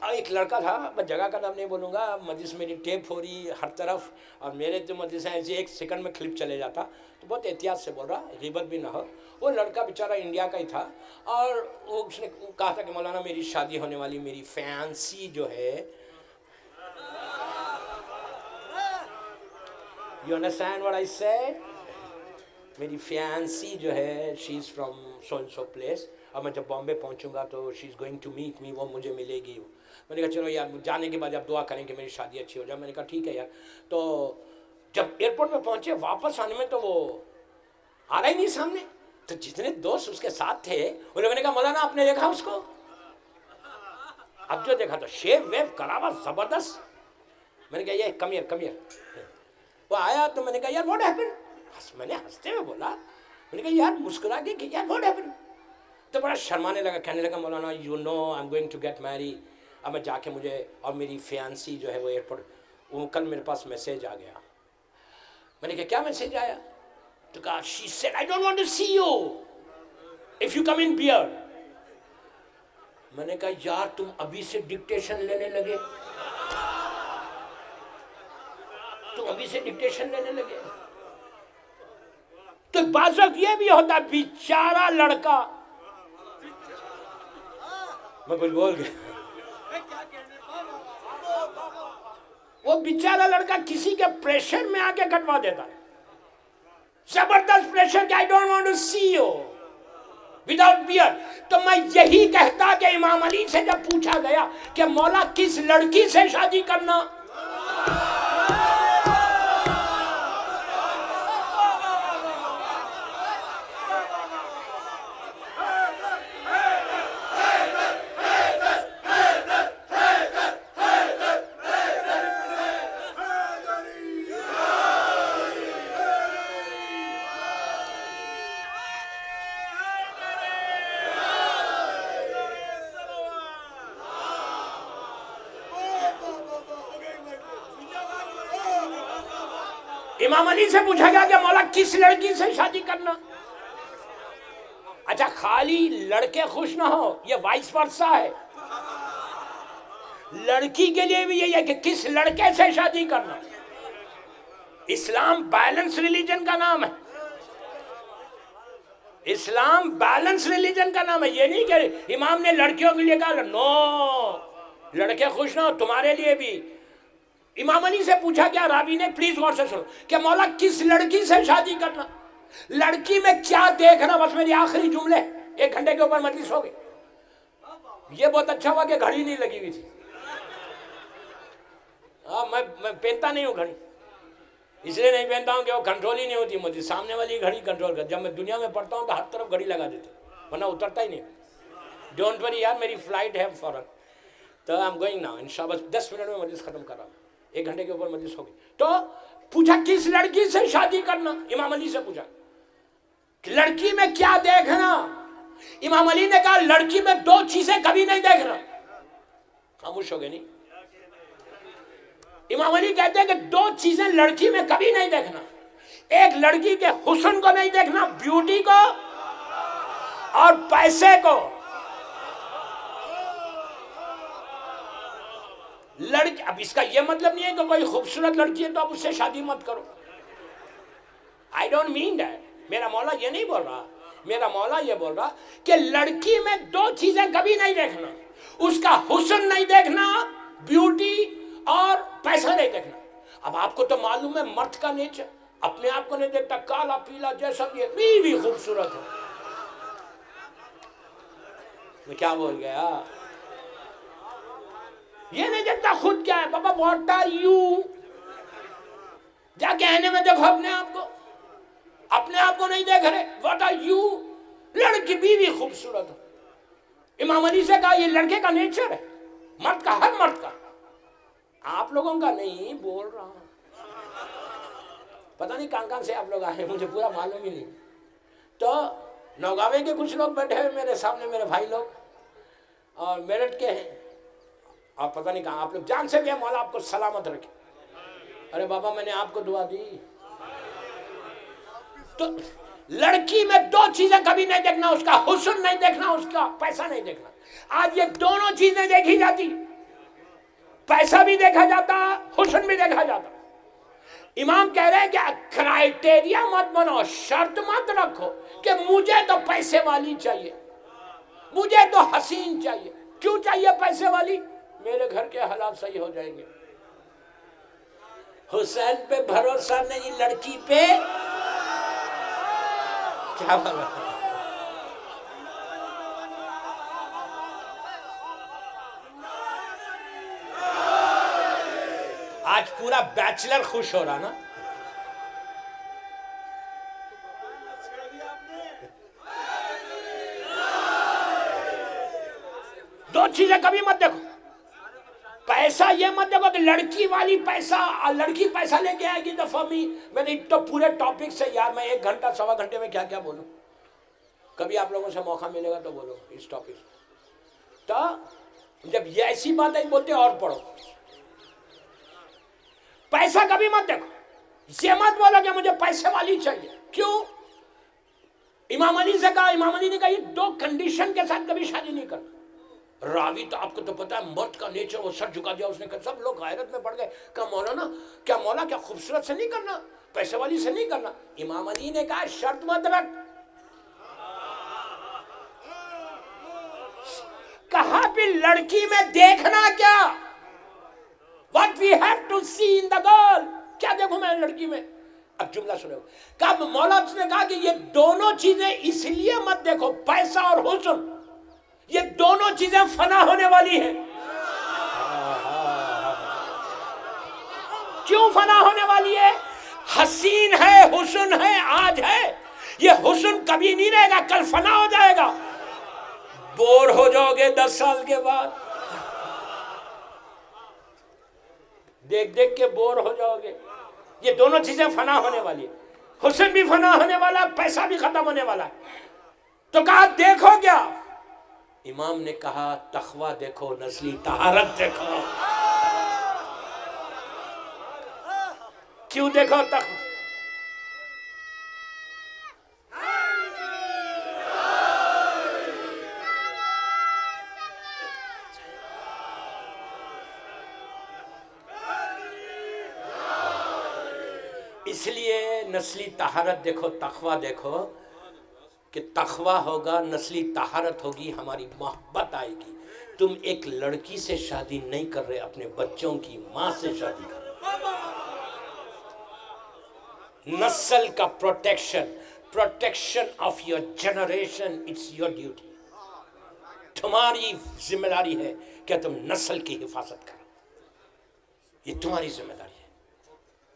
ایک لڑکا تھا، میں جگہ کا نام نہیں بولوں گا، مجلس میری ٹیپ ہو رہی ہر طرف، اور میرے تو مجلس ہیں ایسے 1 سیکنڈ میں کلپ چلے جاتا. تو بہت احتیاط سے بول رہا، غیبت بھی نہ ہو. وہ لڑکا بیچارہ انڈیا کا ہی تھا، اور اس نے کہا تھا کہ مولانا میری شادی ہونے والی میری فینسی جو ہے، you understand what I said؟ میری فینسی جو ہے she is from so and so place، اور میں جب بامبے پہنچوں گا تو she is going to meet me، وہ مجھے ملے گی. میں نے کہا چلو یار جانے کے بعد آپ دعا کریں کہ میری شادی اچھی ہو جائے. میں نے کہا ٹھیک ہے یار. تو جب ایئرپورٹ میں پہنچے، واپس آنے میں تو وہ آ رہا ہی نہیں سامنے. تو جتنے دوست اس کے ساتھ تھے ان لوگوں نے کہا مولانا آپ نے دیکھا اس کو؟ اب جو دیکھا تو شیو ویو کرا ہوا زبردست. میں نے کہا یہ کم ہیئر. وہ آیا تو میں نے کہا یار واٹ ہیپن. میں نے ہنستے ہوئے بولا، میں نے کہا یار مسکرا کے کہ یار واٹ ہیپن. تو بڑا شرمانے لگا، کہنے لگا مولانا you know I am going to get marry. اب میں جا کے مجھے اور میری فیانسی جو ہے وہ ایئرپورٹ، وہ کل میرے پاس میسیج آ گیا. میں نے کہا کیا میسیج آیا؟ تو کہا she said I don't want to see you if you come in beard. میں نے کہا یار تم ابھی سے ڈکٹیشن لینے لگے، تم ابھی سے ڈکٹیشن لینے لگے. تو بعض وقت یہ بھی ہوتا بیچارہ لڑکا، میں کچھ بول گیا، وہ بیچارہ لڑکا کسی کے پریشر میں آ کے کٹوا دیتا ہے، زبردست پریشر کہ I don't want to see you without beard. تو میں یہی کہتا کہ امام علی سے جب پوچھا گیا کہ مولا کس لڑکی سے شادی کرنا، امام علی سے پوچھا گیا کہ مولا کس لڑکی سے شادی کرنا. اچھا خالی لڑکے خوش نہ ہو، یہ وائس ورثا ہے، لڑکی کے لیے بھی یہی ہے کہ کس لڑکے سے شادی کرنا۔ اسلام بیلنس ریلیجن کا نام ہے، اسلام بیلنس ریلیجن کا نام ہے۔ یہ نہیں کہ امام نے لڑکیوں کے لیے کہا نو، لڑکے خوش نہ ہو تمہارے لیے بھی۔ امام علی سے پوچھا کیا راوی نے، پلیز غور سے سنو، کہ مولا کس لڑکی سے شادی کرنا، لڑکی میں کیا دیکھنا، بس میری آخری جملے، 1 گھنٹے کے اوپر مجلس ہو گئی۔ یہ بہت اچھا ہوا کہ گھڑی نہیں لگی ہوئی تھی، میں پہنتا نہیں ہوں گھڑی، اس لیے نہیں پہنتا ہوں کہ وہ کنٹرول ہی نہیں ہوتی مجھے، سامنے والی گھڑی کنٹرول کر۔ جب میں دنیا میں پڑھتا ہوں تو ہر طرف گھڑی لگا دیتے ورنہ اترتا ہی نہیں۔ ڈونٹ وری یار، میری فلائٹ ہے فوراً، تو آئی ایم گوئنگ ناؤ انشاءاللہ، بس 10 منٹ میں مجلس ختم کر رہا ہوں، 1 گھنٹے کے اوپر مجلس ہو گئی۔ تو پوچھا کس لڑکی سے شادی کرنا، امام علی سے پوچھا لڑکی میں کیا دیکھنا۔ امام علی نے کہا لڑکی میں 2 چیزیں کبھی نہیں دیکھنا۔ خاموش ہو گئے نہیں؟ امام علی کہتے ہیں کہ 2 چیزیں لڑکی میں کبھی نہیں دیکھنا، ایک لڑکی کے حسن کو نہیں دیکھنا، بیوٹی کو، اور پیسے کو۔ لڑکی، اب اس کا یہ مطلب نہیں ہے کہ کوئی خوبصورت لڑکی ہے تو اب اس سے شادی مت کرو، I don't mean that۔ میرا مولا یہ نہیں بول رہا، میرا مولا یہ بول رہا کہ لڑکی میں 2 چیزیں کبھی نہیں دیکھنا، اس کا حسن نہیں دیکھنا، بیوٹی اور پیسہ نہیں دیکھنا۔ اب آپ کو تو معلوم ہے مرد کا نیچر، اپنے آپ کو نہیں دیکھتا، کالا پیلا جیسا بھی خوبصورت ہے۔ میں کیا بول گیا؟ یہ نہیں دیکھتا خود کیا ہے، بابا واٹ آر یو، جا کے آئینے میں دیکھو اپنے آپ کو، اپنے آپ کو نہیں دیکھ رہے، واٹ آر یو۔ لڑکی بیوی خوبصورت ہو۔ امام علی سے کہا یہ لڑکے کا نیچر ہے، مرد کا، ہر مرد کا، آپ لوگوں کا نہیں بول رہا ہوں۔ پتہ نہیں کہاں سے آپ لوگ آئے، مجھے پورا معلوم ہی نہیں۔ تو نوگاوے کے کچھ لوگ بیٹھے ہوئے میرے سامنے، میرے بھائی لوگ، اور میرٹھ کے ہیں، اور پتہ نہیں کہاں، آپ لوگ جان سے بھی ہے، مولا آپ کو سلامت رکھے۔ ارے بابا میں نے آپ کو دعا دی۔ تو لڑکی میں 2 چیزیں کبھی نہیں دیکھنا، اس کا حسن نہیں دیکھنا، اس کا پیسہ نہیں دیکھنا۔ آج یہ دونوں چیزیں دیکھی جاتی، پیسہ بھی دیکھا جاتا، حسن بھی دیکھا جاتا۔ امام کہہ رہے ہیں کہ کرائیٹیریا مت بنو، شرط مت رکھو کہ مجھے تو پیسے والی چاہیے، مجھے تو حسین چاہیے۔ کیوں چاہیے پیسے والی؟ میرے گھر کے حالات صحیح ہو جائیں گے۔ حسین پہ بھروسہ نہیں، لڑکی پہ کیا بولا؟ آج پورا بیچلر خوش ہو رہا نا۔ دو چیزیں کبھی مت دیکھو، پیسہ یہ مت دیکھو کہ لڑکی والی پیسہ، لڑکی پیسہ لے کے آئے گی تو فہمی، میں نے تو پورے ٹاپک سے یار میں 1 گھنٹہ 1.25 گھنٹے میں کیا کیا بولوں، کبھی آپ لوگوں سے موقع ملے گا تو بولو اس ٹاپک سے۔ تو جب یہ ایسی باتیں بولتے اور پڑھو، پیسہ کبھی مت دیکھو، یہ مت بولو کہ مجھے پیسے والی چاہیے۔ کیوں؟ امام علی سے کہا، امام علی نے کہا یہ 2 کنڈیشن کے ساتھ کبھی شادی نہیں کرنا۔ راوی تو آپ کو تو پتا ہے مرد کا نیچر، وہ سر جھکا دیا اس نے، سب لوگ حیرت میں پڑ گئے، کہا مولانا کیا مولا کیا خوبصورت سے نہیں کرنا، پیسے والی سے نہیں کرنا؟ امام علی نے کہا شرط مت رکھ، کہا پھر لڑکی میں دیکھنا کیا، what we have to see in the girl، کیا دیکھوں میں لڑکی میں؟ اب جملہ سنو، کہا مولا اس نے کہا کہ یہ دونوں چیزیں اس لیے مت دیکھو، پیسہ اور حسن، یہ دونوں چیزیں فنا ہونے والی ہیں۔ کیوں فنا ہونے والی ہے؟ حسین ہے، حسن ہے، آج ہے، یہ حسن کبھی نہیں رہے گا، کل فنا ہو جائے گا، بور ہو جاؤ گے 10 سال کے بعد، دیکھ دیکھ کے بور ہو جاؤ گے۔ یہ دونوں چیزیں فنا ہونے والی ہیں، حسن بھی فنا ہونے والا، پیسہ بھی ختم ہونے والا ہے۔ تو کہا دیکھو کیا؟ امام نے کہا تقوی دیکھو، نسلی طہارت دیکھو۔ کیوں دیکھو تقوی؟ نسلی طہارت دیکھو، تقوی دیکھو کہ تقوی ہوگا، نسلی طہارت ہوگی، ہماری محبت آئے گی۔ تم ایک لڑکی سے شادی نہیں کر رہے، اپنے بچوں کی ماں سے شادی کر رہے۔ نسل کا protection of your generation, it's your duty. تمہاری ذمہ داری ہے کہ تم نسل کی حفاظت کرو، یہ تمہاری ذمہ داری ہے۔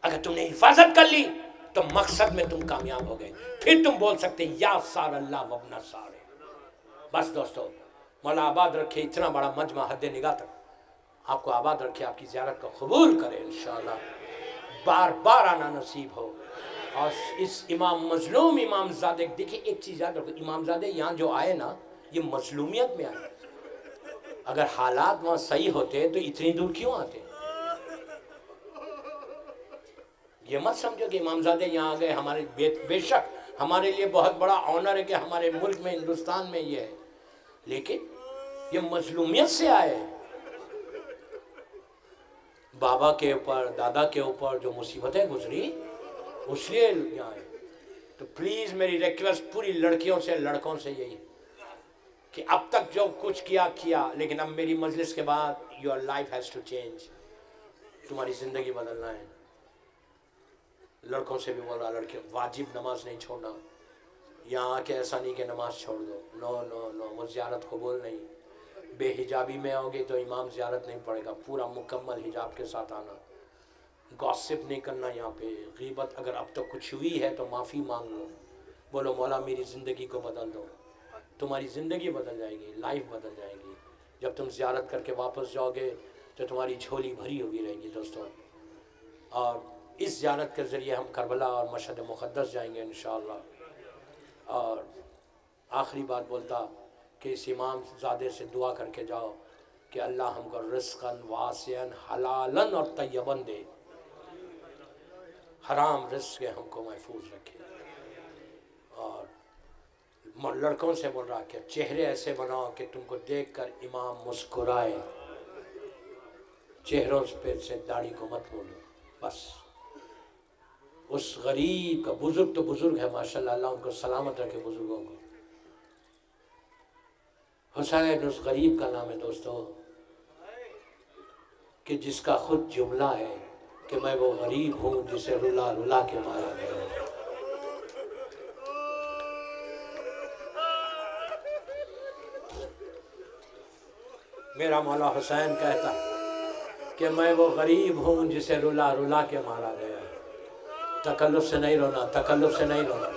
اگر تم نے حفاظت کر لی تو مقصد میں تم کامیاب ہو گئے، پھر تم بول سکتے یا سار اللہ وابن سار۔ بس دوستو، مولا آباد رکھے اتنا بڑا مجمع حد نگاہ تک، آپ کو آباد رکھے، آپ کی زیارت کو قبول کرے، انشاءاللہ بار بار آنا نصیب ہو۔ اور اس امام مظلوم امام زادہ، دیکھیں ایک چیز یاد رکھو، امام زادہ یہاں جو آئے نا، یہ مظلومیت میں آئے۔ اگر حالات وہاں صحیح ہوتے تو اتنی دور کیوں آتے؟ یہ مت سمجھو کہ امام زادہ یہاں آ گئے ہمارے، بے شک ہمارے لیے بہت بڑا آنر ہے کہ ہمارے ملک میں، ہندوستان میں یہ ہے، لیکن یہ مظلومیت سے آئے۔ بابا کے اوپر، دادا کے اوپر جو مصیبتیں گزری، اس لیے یہاں آئے۔ تو پلیز میری ریکویسٹ پوری لڑکیوں سے، لڑکوں سے یہی کہ اب تک جو کچھ کیا، لیکن اب میری مجلس کے بعد your life has to change، تمہاری زندگی بدلنا ہے۔ لڑکوں سے بھی بول رہا، لڑکے واجب نماز نہیں چھوڑنا، یہاں آ کے ایسا نہیں کہ نماز چھوڑ دو، نو نو نو، وہ زیارت قبول نہیں۔ بے حجابی میں آؤ گے تو امام زیارت نہیں پڑے گا، پورا مکمل حجاب کے ساتھ آنا۔ گوسپ نہیں کرنا یہاں پہ، غیبت اگر اب تک کچھ ہوئی ہے تو معافی مانگ لو، بولو مولا میری زندگی کو بدل دو، تمہاری زندگی بدل جائے گی، لائف بدل جائے گی۔ جب تم زیارت کر کے واپس جاؤ گے تو تمہاری جھولی بھری ہوئی رہے گی دوستوں۔ اور اس زیارت کے ذریعے ہم کربلا اور مشہد مقدس جائیں گے انشاءاللہ۔ اور آخری بات بولتا کہ اس امام زادے سے دعا کر کے جاؤ کہ اللہ ہم کو رزقاً واسعاً حلالاً اور طیباً دے، حرام رزق سے ہم کو محفوظ رکھے۔ اور لڑکوں سے بول رہا کہ چہرے ایسے بناؤ کہ تم کو دیکھ کر امام مسکرائے، چہروں پہ سے داڑھی کو مت بولو۔ بس اس غریب کا، بزرگ تو بزرگ ہے ماشاءاللہ، اللہ ان کو سلامت رکھے بزرگوں کو۔ حسین اس غریب کا نام ہے دوستو کہ جس کا خود جملہ ہے کہ میں وہ غریب ہوں جسے رلا رلا کے مارا گیا۔ میرا مولا حسین کہتا کہ میں وہ غریب ہوں جسے رلا رلا کے مارا گیا۔ تکلف سے نہیں رونا، تکلف سے نہیں رونا۔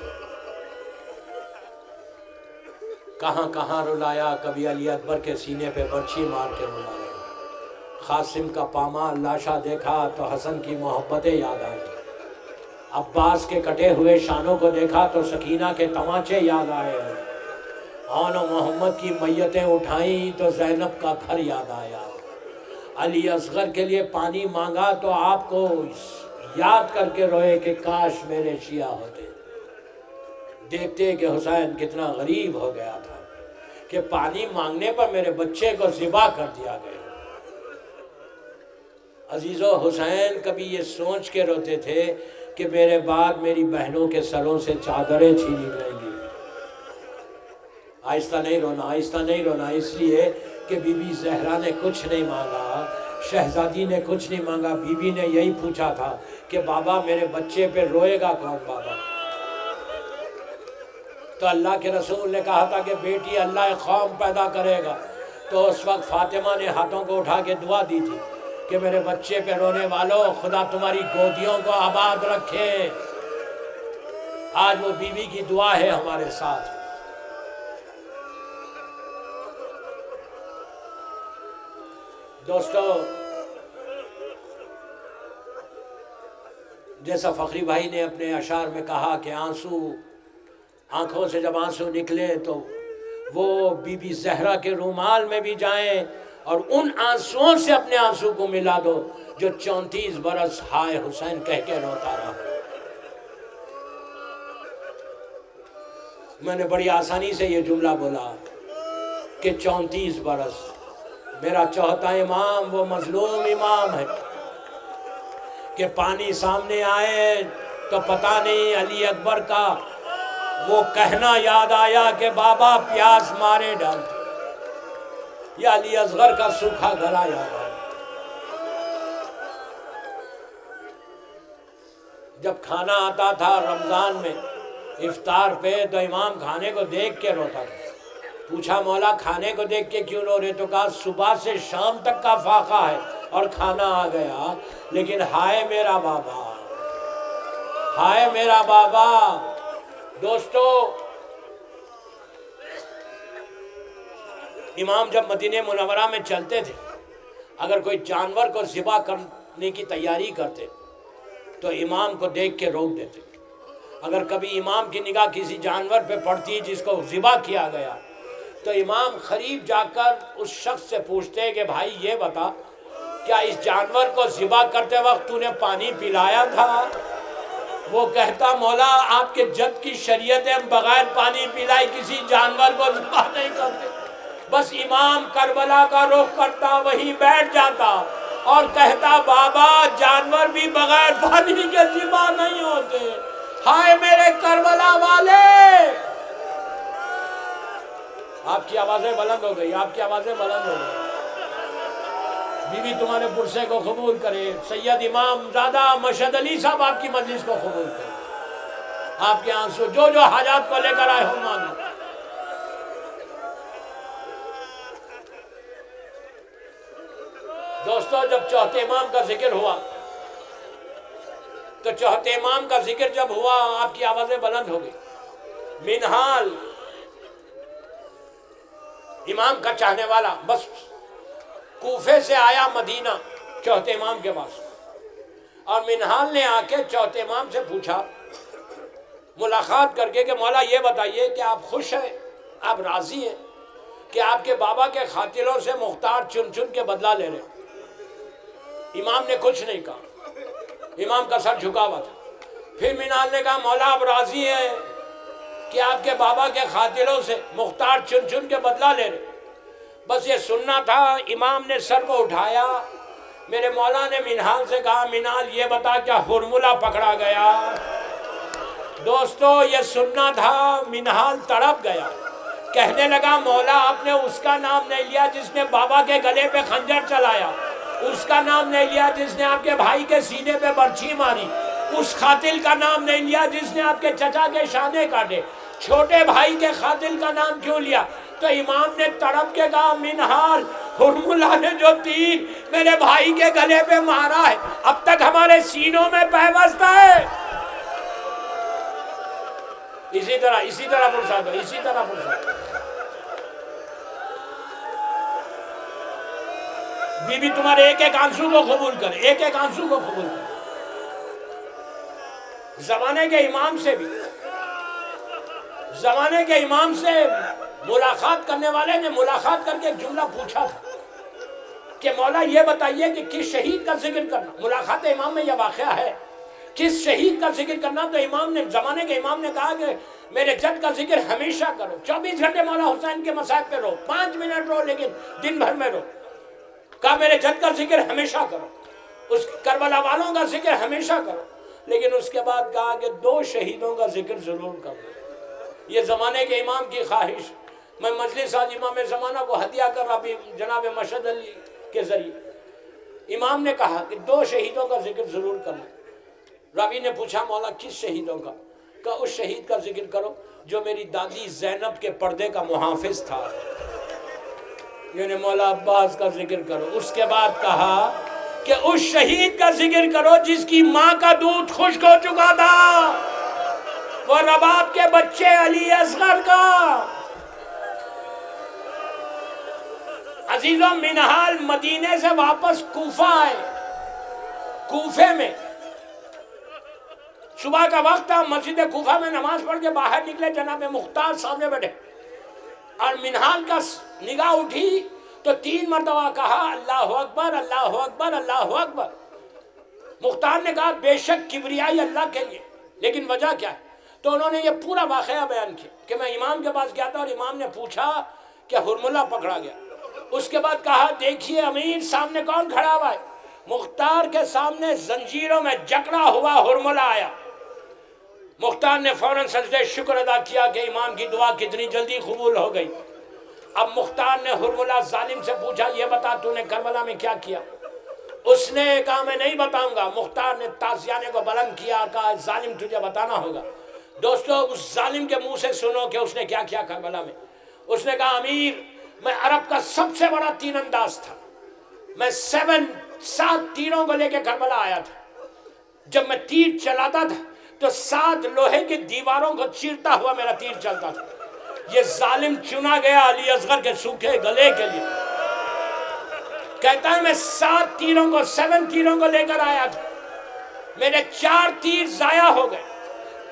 کہاں کہاں رلایا، کبھی علی اکبر کے سینے پہ برچھی مار کے رلایا۔ قاسم کا پامال لاشا دیکھا تو حسن کی محبتیں یاد آئی۔ عباس کے کٹے ہوئے شانوں کو دیکھا تو سکینہ کے تمانچے یاد آئے۔ آن و محمد کی میتیں اٹھائیں تو زینب کا گھر یاد آیا۔ علی اصغر کے لیے پانی مانگا تو آپ کو یاد کر کے روئے کہ کاش میرے شیعہ ہوتے۔ دیکھتے کہ حسین کتنا غریب ہو گیا تھا کہ پانی مانگنے پر میرے بچے کو ذبح کر دیا گیا۔ عزیزو، حسین کبھی یہ سوچ کے روتے تھے کہ میرے بعد میری بہنوں کے سروں سے چادریں چھینی جائیں گی۔ آہستہ نہیں رونا، آہستہ نہیں رونا، اس لیے کہ بی بی زہرا نے کچھ نہیں مانگا، شہزادی نے کچھ نہیں مانگا، بی بی نے یہی پوچھا تھا کہ بابا میرے بچے پہ روئے گا کون بابا؟ تو اللہ کے رسول نے کہا تھا کہ بیٹی اللہ ایک قوم پیدا کرے گا، تو اس وقت فاطمہ نے ہاتھوں کو اٹھا کے دعا دی تھی کہ میرے بچے پہ رونے والوں، خدا تمہاری گودیوں کو آباد رکھے۔ آج وہ بی بی کی دعا ہے ہمارے ساتھ۔ دوستو، جیسا فخری بھائی نے اپنے اشعار میں کہا کہ آنکھوں سے جب آنسو نکلے تو وہ بی بی زہرا کے رومال میں بھی جائیں اور ان آنسوؤں سے اپنے آنسو کو ملا دو جو 34 برس ہائے حسین کہہ کے روتا رہا۔ میں نے بڑی آسانی سے یہ جملہ بولا کہ 34 برس، میرا چوتھا امام وہ مظلوم امام ہے کہ پانی سامنے آئے تو پتہ نہیں علی اکبر کا وہ کہنا یاد آیا کہ بابا پیاس مارے ڈالتے، یا علی اصغر کا سوکھا گلا یاد آیا۔ جب کھانا آتا تھا رمضان میں افطار پہ تو امام کھانے کو دیکھ کے روتا تھا۔ پوچھا مولا کھانے کو دیکھ کے کیوں رو رہے؟ تو کہا صبح سے شام تک کا فاقہ ہے اور کھانا آ گیا، لیکن ہائے میرا بابا، ہائے میرا بابا۔ دوستو، امام جب مدینہ منورہ میں چلتے تھے، اگر کوئی جانور کو ذبح کرنے کی تیاری کرتے تو امام کو دیکھ کے روک دیتے۔ اگر کبھی امام کی نگاہ کسی جانور پہ پڑتی جس کو ذبح کیا گیا تو امام قریب جا کر اس شخص سے پوچھتے کہ بھائی یہ بتا، کیا اس جانور کو ذبح کرتے وقت تو نے پانی پلایا تھا؟ وہ کہتا مولا آپ کے جد کی شریعت ہے، ہم بغیر پانی پلائے کسی جانور کو ذبح نہیں کرتے۔ بس امام کربلا کا رخ کرتا، وہیں بیٹھ جاتا اور کہتا بابا جانور بھی بغیر پانی کے ذبح نہیں ہوتے۔ ہائے میرے کربلا والے، آپ کی آوازیں بلند ہو گئی، آپ کی آوازیں بلند ہو گئی۔ بی بی تمہارے پرسے کو قبول کرے، سید امام زادہ مشہد علی صاحب آپ کی مجلس کو قبول کرے، آپ کے آنسو جو جو حاجات کو لے کر آئے ہو مانگو۔ دوستو، جب چوتھے امام کا ذکر ہوا تو چوتھے امام کا ذکر جب ہوا آپ کی آوازیں بلند ہو گئی۔ منہال امام کا چاہنے والا بس کوفے سے آیا مدینہ چوتھے امام کے پاس، اور منہال نے آ کے چوتھے امام سے پوچھا ملاقات کر کے کہ مولا یہ بتائیے کہ آپ خوش ہیں، آپ راضی ہیں کہ آپ کے بابا کے قاتلوں سے مختار چن چن کے بدلہ لے رہے؟ امام نے کچھ نہیں کہا، امام کا سر جھکا ہوا تھا۔ پھر منہال نے کہا مولا آپ راضی ہیں کہ آپ کے بابا کے قاتلوں سے مختار چن چن کے بدلہ لے رہے؟ بس یہ سننا تھا۔ امام نے سر کو اٹھایا، میرے مولا نے منہال سے کہا منہال یہ بتا کیا ہرملہ پکڑا گیا؟ دوستو یہ سننا تھا۔ منہال تڑپ گیا، کہنے لگا مولا آپ نے اس کا نام نہیں لیا جس نے بابا کے گلے پہ خنجر چلایا، اس کا نام نہیں لیا جس نے آپ کے بھائی کے سینے پہ برچھی ماری، اس قاتل کا نام نہیں لیا جس نے آپ کے چچا کے شانے کاٹے، چھوٹے بھائی کے قاتل کا نام کیوں لیا؟ تو امام نے تڑپ کے کہا منہال ہرملہ نے جو تیر میرے بھائی کے گلے پہ مارا ہے اب تک ہمارے سینوں میں پیوستہ ہے۔ اسی طرح پرساد ہو، اسی طرح پرساد۔ بی بی تمہارے ایک ایک آنسو کو قبول کرے، ایک ایک آنسو کو قبول کرے۔ زمانے کے امام سے بھی، زمانے کے امام سے ملاقات کرنے والے نے ملاقات کر کے ایک جملہ پوچھا تھا کہ مولا یہ بتائیے کہ کس شہید کا ذکر کرنا؟ ملاقات امام میں یہ واقعہ ہے، کس شہید کا ذکر کرنا؟ تو امام نے، زمانے کے امام نے کہا کہ میرے جد کا ذکر ہمیشہ کرو، 24 گھنٹے مولا حسین کے مصائب پہ رو، 5 منٹ رو لیکن دن بھر میں رو۔ کہا میرے جد کا ذکر ہمیشہ کرو، اس کربلا والوں کا ذکر ہمیشہ کرو، لیکن اس کے بعد کہا کہ 2 شہیدوں کا ذکر ضرور کرو۔ یہ زمانے کے امام کی خواہش، میں مجلس آج امام زمانہ کو ہدیہ کر رہا جناب مشہد علی کے ذریعے۔ امام نے کہا کہ 2 شہیدوں کا ذکر ضرور کرنا۔ راوی نے پوچھا مولا کس شہیدوں کا؟ کہا اس شہید کا ذکر کرو جو میری دادی زینب کے پردے کا محافظ تھا، یعنی مولا عباس کا ذکر کرو۔ اس کے بعد کہا کہ اس شہید کا ذکر کرو جس کی ماں کا دودھ خشک ہو چکا تھا، وہ رباب کے بچے علی اصغر کا۔ عزیزوں، منہال مدینے سے واپس کوفہ آئے۔ کوفے میں صبح کا وقت تھا، مسجد کوفہ میں نماز پڑھ کے باہر نکلے، جناب مختار سامنے بیٹھے اور منہال کا نگاہ اٹھی تو 3 مرتبہ کہا اللہ اکبر اللہ اکبر اللہ اکبر۔ مختار نے کہا بے شک کبریائی اللہ کے لیے، لیکن وجہ کیا ہے؟ تو انہوں نے یہ پورا واقعہ بیان کیا کہ میں امام کے پاس گیا تھا اور امام نے پوچھا کہ ہرملہ پکڑا گیا۔ اس کے بعد کہا دیکھیے امیر سامنے کون کھڑا ہوا ہے؟ مختار کے سامنے زنجیروں میں جکڑا ہوا ہرملہ آیا۔ مختار نے فوراً سجدہ شکر ادا کیا کہ امام کی دعا کتنی جلدی قبول ہو گئی۔ اب مختار نے حرملہ ظالم سے پوچھا یہ بتا تو نے کربلا میں کیا کیا؟ اس نے کہا میں نہیں بتاؤں گا۔ مختار نے تازیانے کو بلند کیا، کہا ظالم تجھے بتانا ہوگا۔ دوستو اس ظالم کے منہ سے سنو کہ اس نے کیا کیا کربلا میں۔ اس نے کہا امیر میں عرب کا سب سے بڑا تیر انداز تھا، میں 7 تیروں کو لے کے کربلا آیا تھا۔ جب میں تیر چلاتا تھا تو 7 لوہے کی دیواروں کو چیرتا ہوا میرا تیر چلتا تھا۔ یہ ظالم چنا گیا علی اصغر کے سوکھے گلے کے لیے۔ کہتا ہے میں 7 تیروں کو لے کر آیا تھا، میرے 4 تیر ضائع ہو گئے،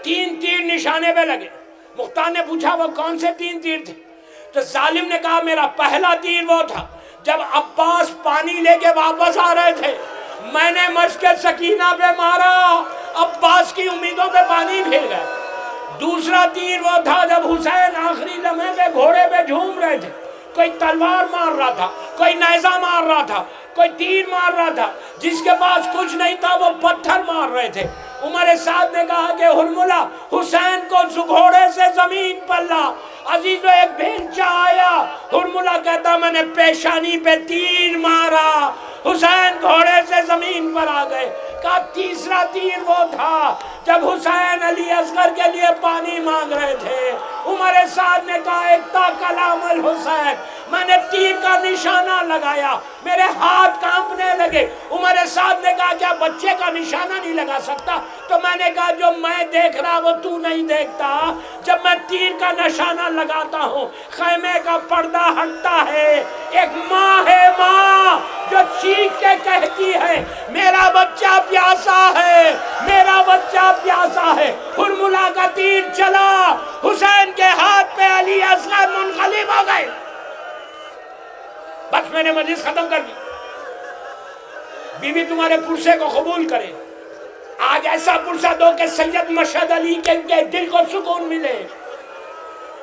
3 تیر نشانے پہ لگے۔ مختار نے پوچھا وہ کون سے 3 تیر تھے؟ تو ظالم نے کہا میرا پہلا تیر وہ تھا جب عباس پانی لے کے واپس آ رہے تھے، میں نے مشق سکینہ پہ مارا، عباس کی امیدوں پہ پانی پھر گئے۔ دوسرا تیر وہ تھا جب حسین آخری لمحے پہ گھوڑے پہ جھوم رہے تھے، کوئی تلوار مار رہا تھا، کوئی نیزہ مار رہا تھا، کوئی تیر مار رہا تھا، جس کے پاس کچھ نہیں تھا وہ پتھر مار رہے تھے۔ عمر سعد نے کہا کہ حرملہ حسین کو گھوڑے سے زمین پر لا۔ عزیزو ایک بھینچا آیا، حرملہ کہتا میں نے پیشانی پہ تیر مارا، حسین گھوڑے سے زمین پر آ گئے۔ کہا تیسرا تیر وہ تھا جب حسین علی اصغر کے لیے پانی مانگ رہے تھے۔ عمر سعد نے کہا اقتا کلام الحسین، میں نے تیر کا نشانہ لگایا، میرے ہاتھ کانپنے لگے۔ عمر سعد نے کہا کیا بچے کا نشانہ نہیں لگا سکتا؟ تو میں نے کہا جو میں دیکھ رہا وہ تو نہیں دیکھتا۔ جب میں تیر کا نشانہ لگاتا ہوں خیمے کا پردہ ہٹتا ہے، ایک ماں ہے، ماں جو چیخ کے کہتی ہے میرا بچہ پیاسا ہے، میرا بچہ پیاسا ہے۔ حرملہ کا تیر چلا، حسین کے ہاتھ پہ علی اصغر منقلب ہو گئے۔ بس میں نے مجلس ختم کر دی۔ بیوی تمہارے پرسے کو قبول کرے، آج ایسا پرسہ دو کہ سید مشہد علی کے دل کو سکون ملے،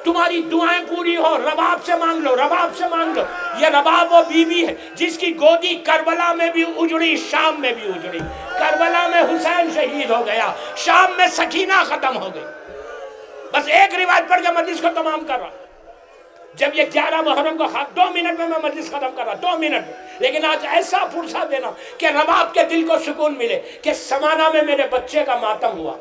تمہاری دعائیں پوری ہو۔ رباب سے مانگ لو، رباب سے مانگ لو۔ یہ رباب وہ بیوی ہے جس کی گودی کربلا میں بھی اجڑی، شام میں بھی اجڑی۔ کربلا میں حسین شہید ہو گیا، شام میں سکینہ ختم ہو گئی۔ بس ایک روایت پڑھ کے مجلس کو تمام کر رہا۔ جب یہ 11 محرم کو 2 منٹ میں مجلس ختم کر رہا، 2 منٹ میں، لیکن آج ایسا پرسہ دینا کہ رباب کے دل کو سکون ملے کہ سمانہ میں میرے بچے کا ماتم ہوا۔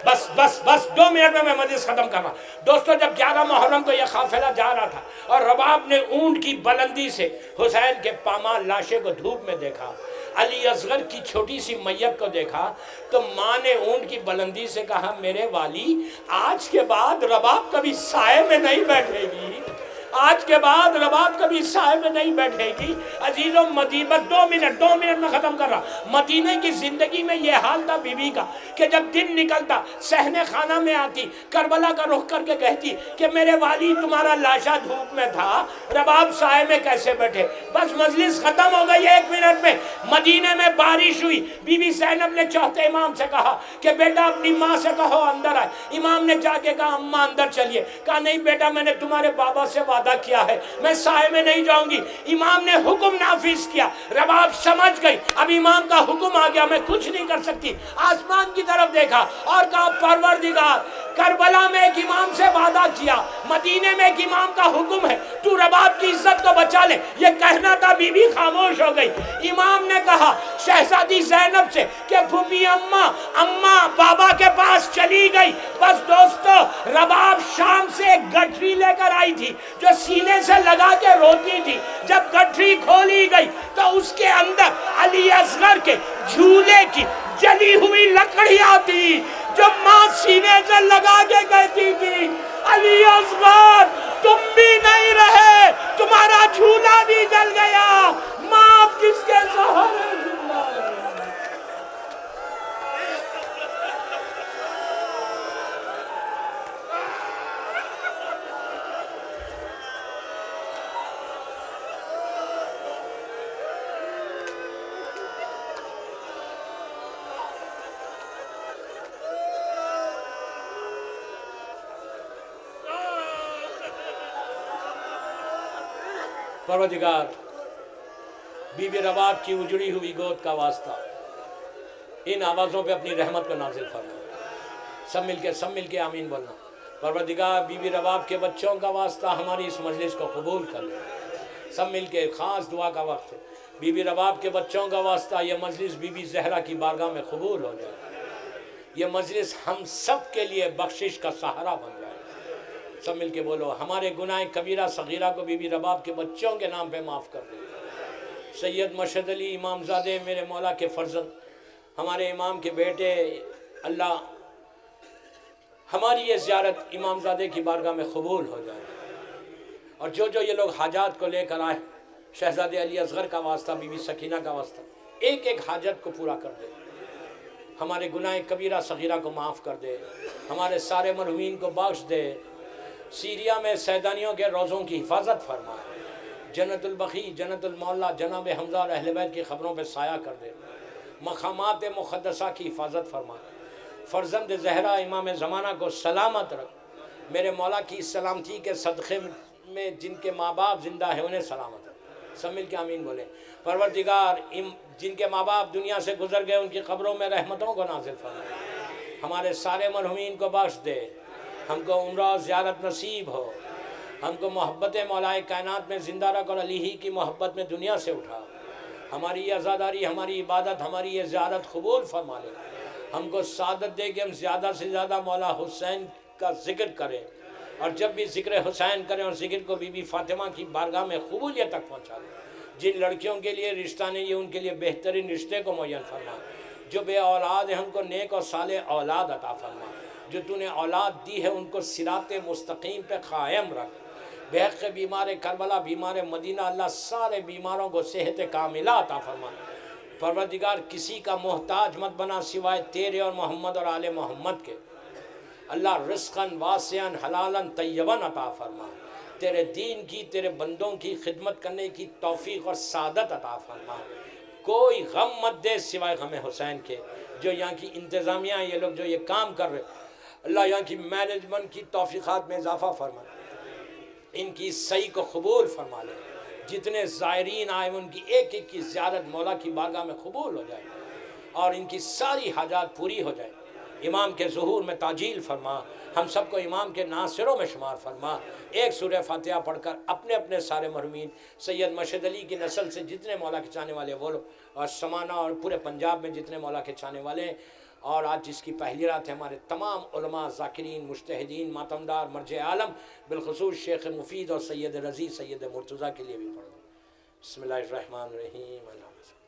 بس 2 منٹ میں مجلس ختم کر رہا۔ دوستو جب 11 محرم کو یہ قافلہ جا رہا تھا اور رباب نے اونٹ کی بلندی سے حسین کے پامال لاشے کو دھوپ میں دیکھا، علی اصغر کی چھوٹی سی میت کو دیکھا، تو ماں نے اونٹ کی بلندی سے کہا میرے والی آج کے بعد رباب کبھی سائے میں نہیں بیٹھے گی، آج کے بعد رباب کبھی سائے میں نہیں بیٹھے گی۔ عزیزوں مدینہ 2 منٹ میں ختم کر رہا۔ مدینہ کی زندگی میں یہ حال تھا بیوی کا کہ جب دن نکلتا صحن خانہ میں آتی، کربلا کا رخ کر کے کہتی کہ میرے والی تمہارا لاشا دھوپ میں تھا، رباب سائے میں کیسے بیٹھے؟ بس مجلس ختم ہو گئی 1 منٹ میں۔ مدینہ میں بارش ہوئی، بی بی زینب نے چوتھے امام سے کہا کہ بیٹا اپنی ماں سے کہو اندر آئے۔ امام نے جا کے کہا اماں اندر چلیے۔ کہا نہیں بیٹا میں نے تمہارے بابا سے وعدہ کیا ہے، میں سائے میں نہیں جاؤں گی۔ امام نے حکم نافذ کیا، رباب سمجھ گئی اب امام کا حکم آ گیا، میں کچھ نہیں کر سکتی۔ آسمان کی طرف دیکھا اور کہا پروردگار کربلا میں ایک امام سے وعدہ کیا، مدینے میں ایک امام کا حکم ہے، تو رباب کی عزت کو بچا لے۔ یہ کہنا تھا، بی بی خاموش ہو گئی۔ امام نے کہا شہزادی زینب سے کہ پھوپھی اماں بابا کے پاس چلی گئی۔ بس دوستو رباب شام سے ایک گٹھری لے کر آئی تھی جو سینے سے لگا کے روتی تھی۔ جب گٹھری کھولی گئی تو اس کے اندر علی اصغر کے جھولے کی جلی ہوئی لکڑیاں تھی، جو ماں سینے سے لگا کے کہتی تھی علی اصغر تم بھی نہیں رہے، تمہارا جھولا بھی جل گیا، ماں کس کے سہارے زندہ ہے؟ پروردگار بی بی رباب کی اجڑی ہوئی گود کا واسطہ ان آوازوں پہ اپنی رحمت کو نازل فرما۔ سب مل کے آمین بولنا۔ پروردگار بی بی رباب کے بچوں کا واسطہ ہماری اس مجلس کو قبول کر لے۔ سب مل کے خاص دعا کا وقت ہے، بی بی رباب کے بچوں کا واسطہ یہ مجلس بی بی زہرا کی بارگاہ میں قبول ہو جائے، یہ مجلس ہم سب کے لیے بخشش کا سہارا بن جائے۔ سب مل کے بولو، ہمارے گناہ کبیرہ صغیرہ کو بی بی رباب کے بچوں کے نام پہ معاف کر دے۔ سید مشہد علی امام زادے میرے مولا کے فرزند، ہمارے امام کے بیٹے، اللہ ہماری یہ زیارت امام زادے کی بارگاہ میں قبول ہو جائے، اور جو یہ لوگ حاجات کو لے کر آئے، شہزادے علی اصغر کا واسطہ، بی بی سکینہ کا واسطہ، ایک ایک حاجت کو پورا کر دے، ہمارے گناہ کبیرہ صغیرہ کو معاف کر دے، ہمارے سارے مرحومین کو بخش دے، سیریا میں سیدانیوں کے روزوں کی حفاظت فرما، جنت البقیع، جنت المعلا، جناب حمزہ اور اہل بیت کی خبروں پہ سایہ کر دے، مقامات مقدسہ کی حفاظت فرما، فرزند زہرا امام زمانہ کو سلامت رکھ، میرے مولا کی سلامتی کے صدقے میں جن کے ماں باپ زندہ ہیں انہیں سلامت رکھ۔ سب مل کے آمین بولیں۔ پروردگار جن کے ماں باپ دنیا سے گزر گئے ان کی قبروں میں رحمتوں کو نازل فرما، ہمارے سارے مرحومین کو بخش دے، ہم کو عمرہ زیارت نصیب ہو، ہم کو محبت مولا کائنات میں زندہ رکھ اور علی ہی کی محبت میں دنیا سے اٹھا، ہماری یہ عزاداری، ہماری عبادت، ہماری یہ زیارت قبول فرما لے، ہم کو سعادت دے کہ ہم زیادہ سے زیادہ مولا حسین کا ذکر کریں، اور جب بھی ذکر حسین کریں اور ذکر کو بی بی فاطمہ کی بارگاہ میں قبولیت تک پہنچا دیں۔ جن لڑکیوں کے لیے رشتہ نہیں ہے ان کے لیے بہترین رشتے کو معین فرما، جو بے اولاد ہیں ان کو نیک اور صالح اولاد عطا فرما، جو تو نے اولاد دی ہے ان کو صراط مستقیم پہ قائم رکھ، بے حق بیمار کربلا، بیمار مدینہ، اللہ سارے بیماروں کو صحت کاملہ عطا فرما، پروردگار کسی کا محتاج مت بنا سوائے تیرے اور محمد اور آل محمد کے، اللہ رزقاً واسعاً حلالاً طیباً عطا فرما، تیرے دین کی، تیرے بندوں کی خدمت کرنے کی توفیق اور سعادت عطا فرما، کوئی غم مت دے سوائے غم حسین کے، جو یہاں کی انتظامیہ یہ لوگ جو یہ کام کر رہے، اللہ یہاں کی مینجمنٹ کی توفیقات میں اضافہ فرما، ان کی صحیح کو قبول فرما لے، جتنے زائرین آئے ان کی ایک ایک کی زیارت مولا کی بارگاہ میں قبول ہو جائے، اور ان کی ساری حاجات پوری ہو جائے، امام کے ظہور میں تعجیل فرما، ہم سب کو امام کے ناصروں میں شمار فرما، ایک سورہ فاتحہ پڑھ کر اپنے اپنے سارے مرحومین سید مشہد علی کی نسل سے جتنے مولا کے چاہنے والے وہ لوگ، اور سمانہ اور پورے پنجاب میں جتنے مولا کے چاہنے والے ہیں، اور آج جس کی پہلی رات ہے ہمارے تمام علماء، ذاکرین، مجتہدین، ماتمدار، مرجع عالم، بالخصوص شیخ مفید اور سید رضی، سید مرتضیٰ کے لیے بھی پڑھ دو۔ بسم اللہ الرحمن الرحیم۔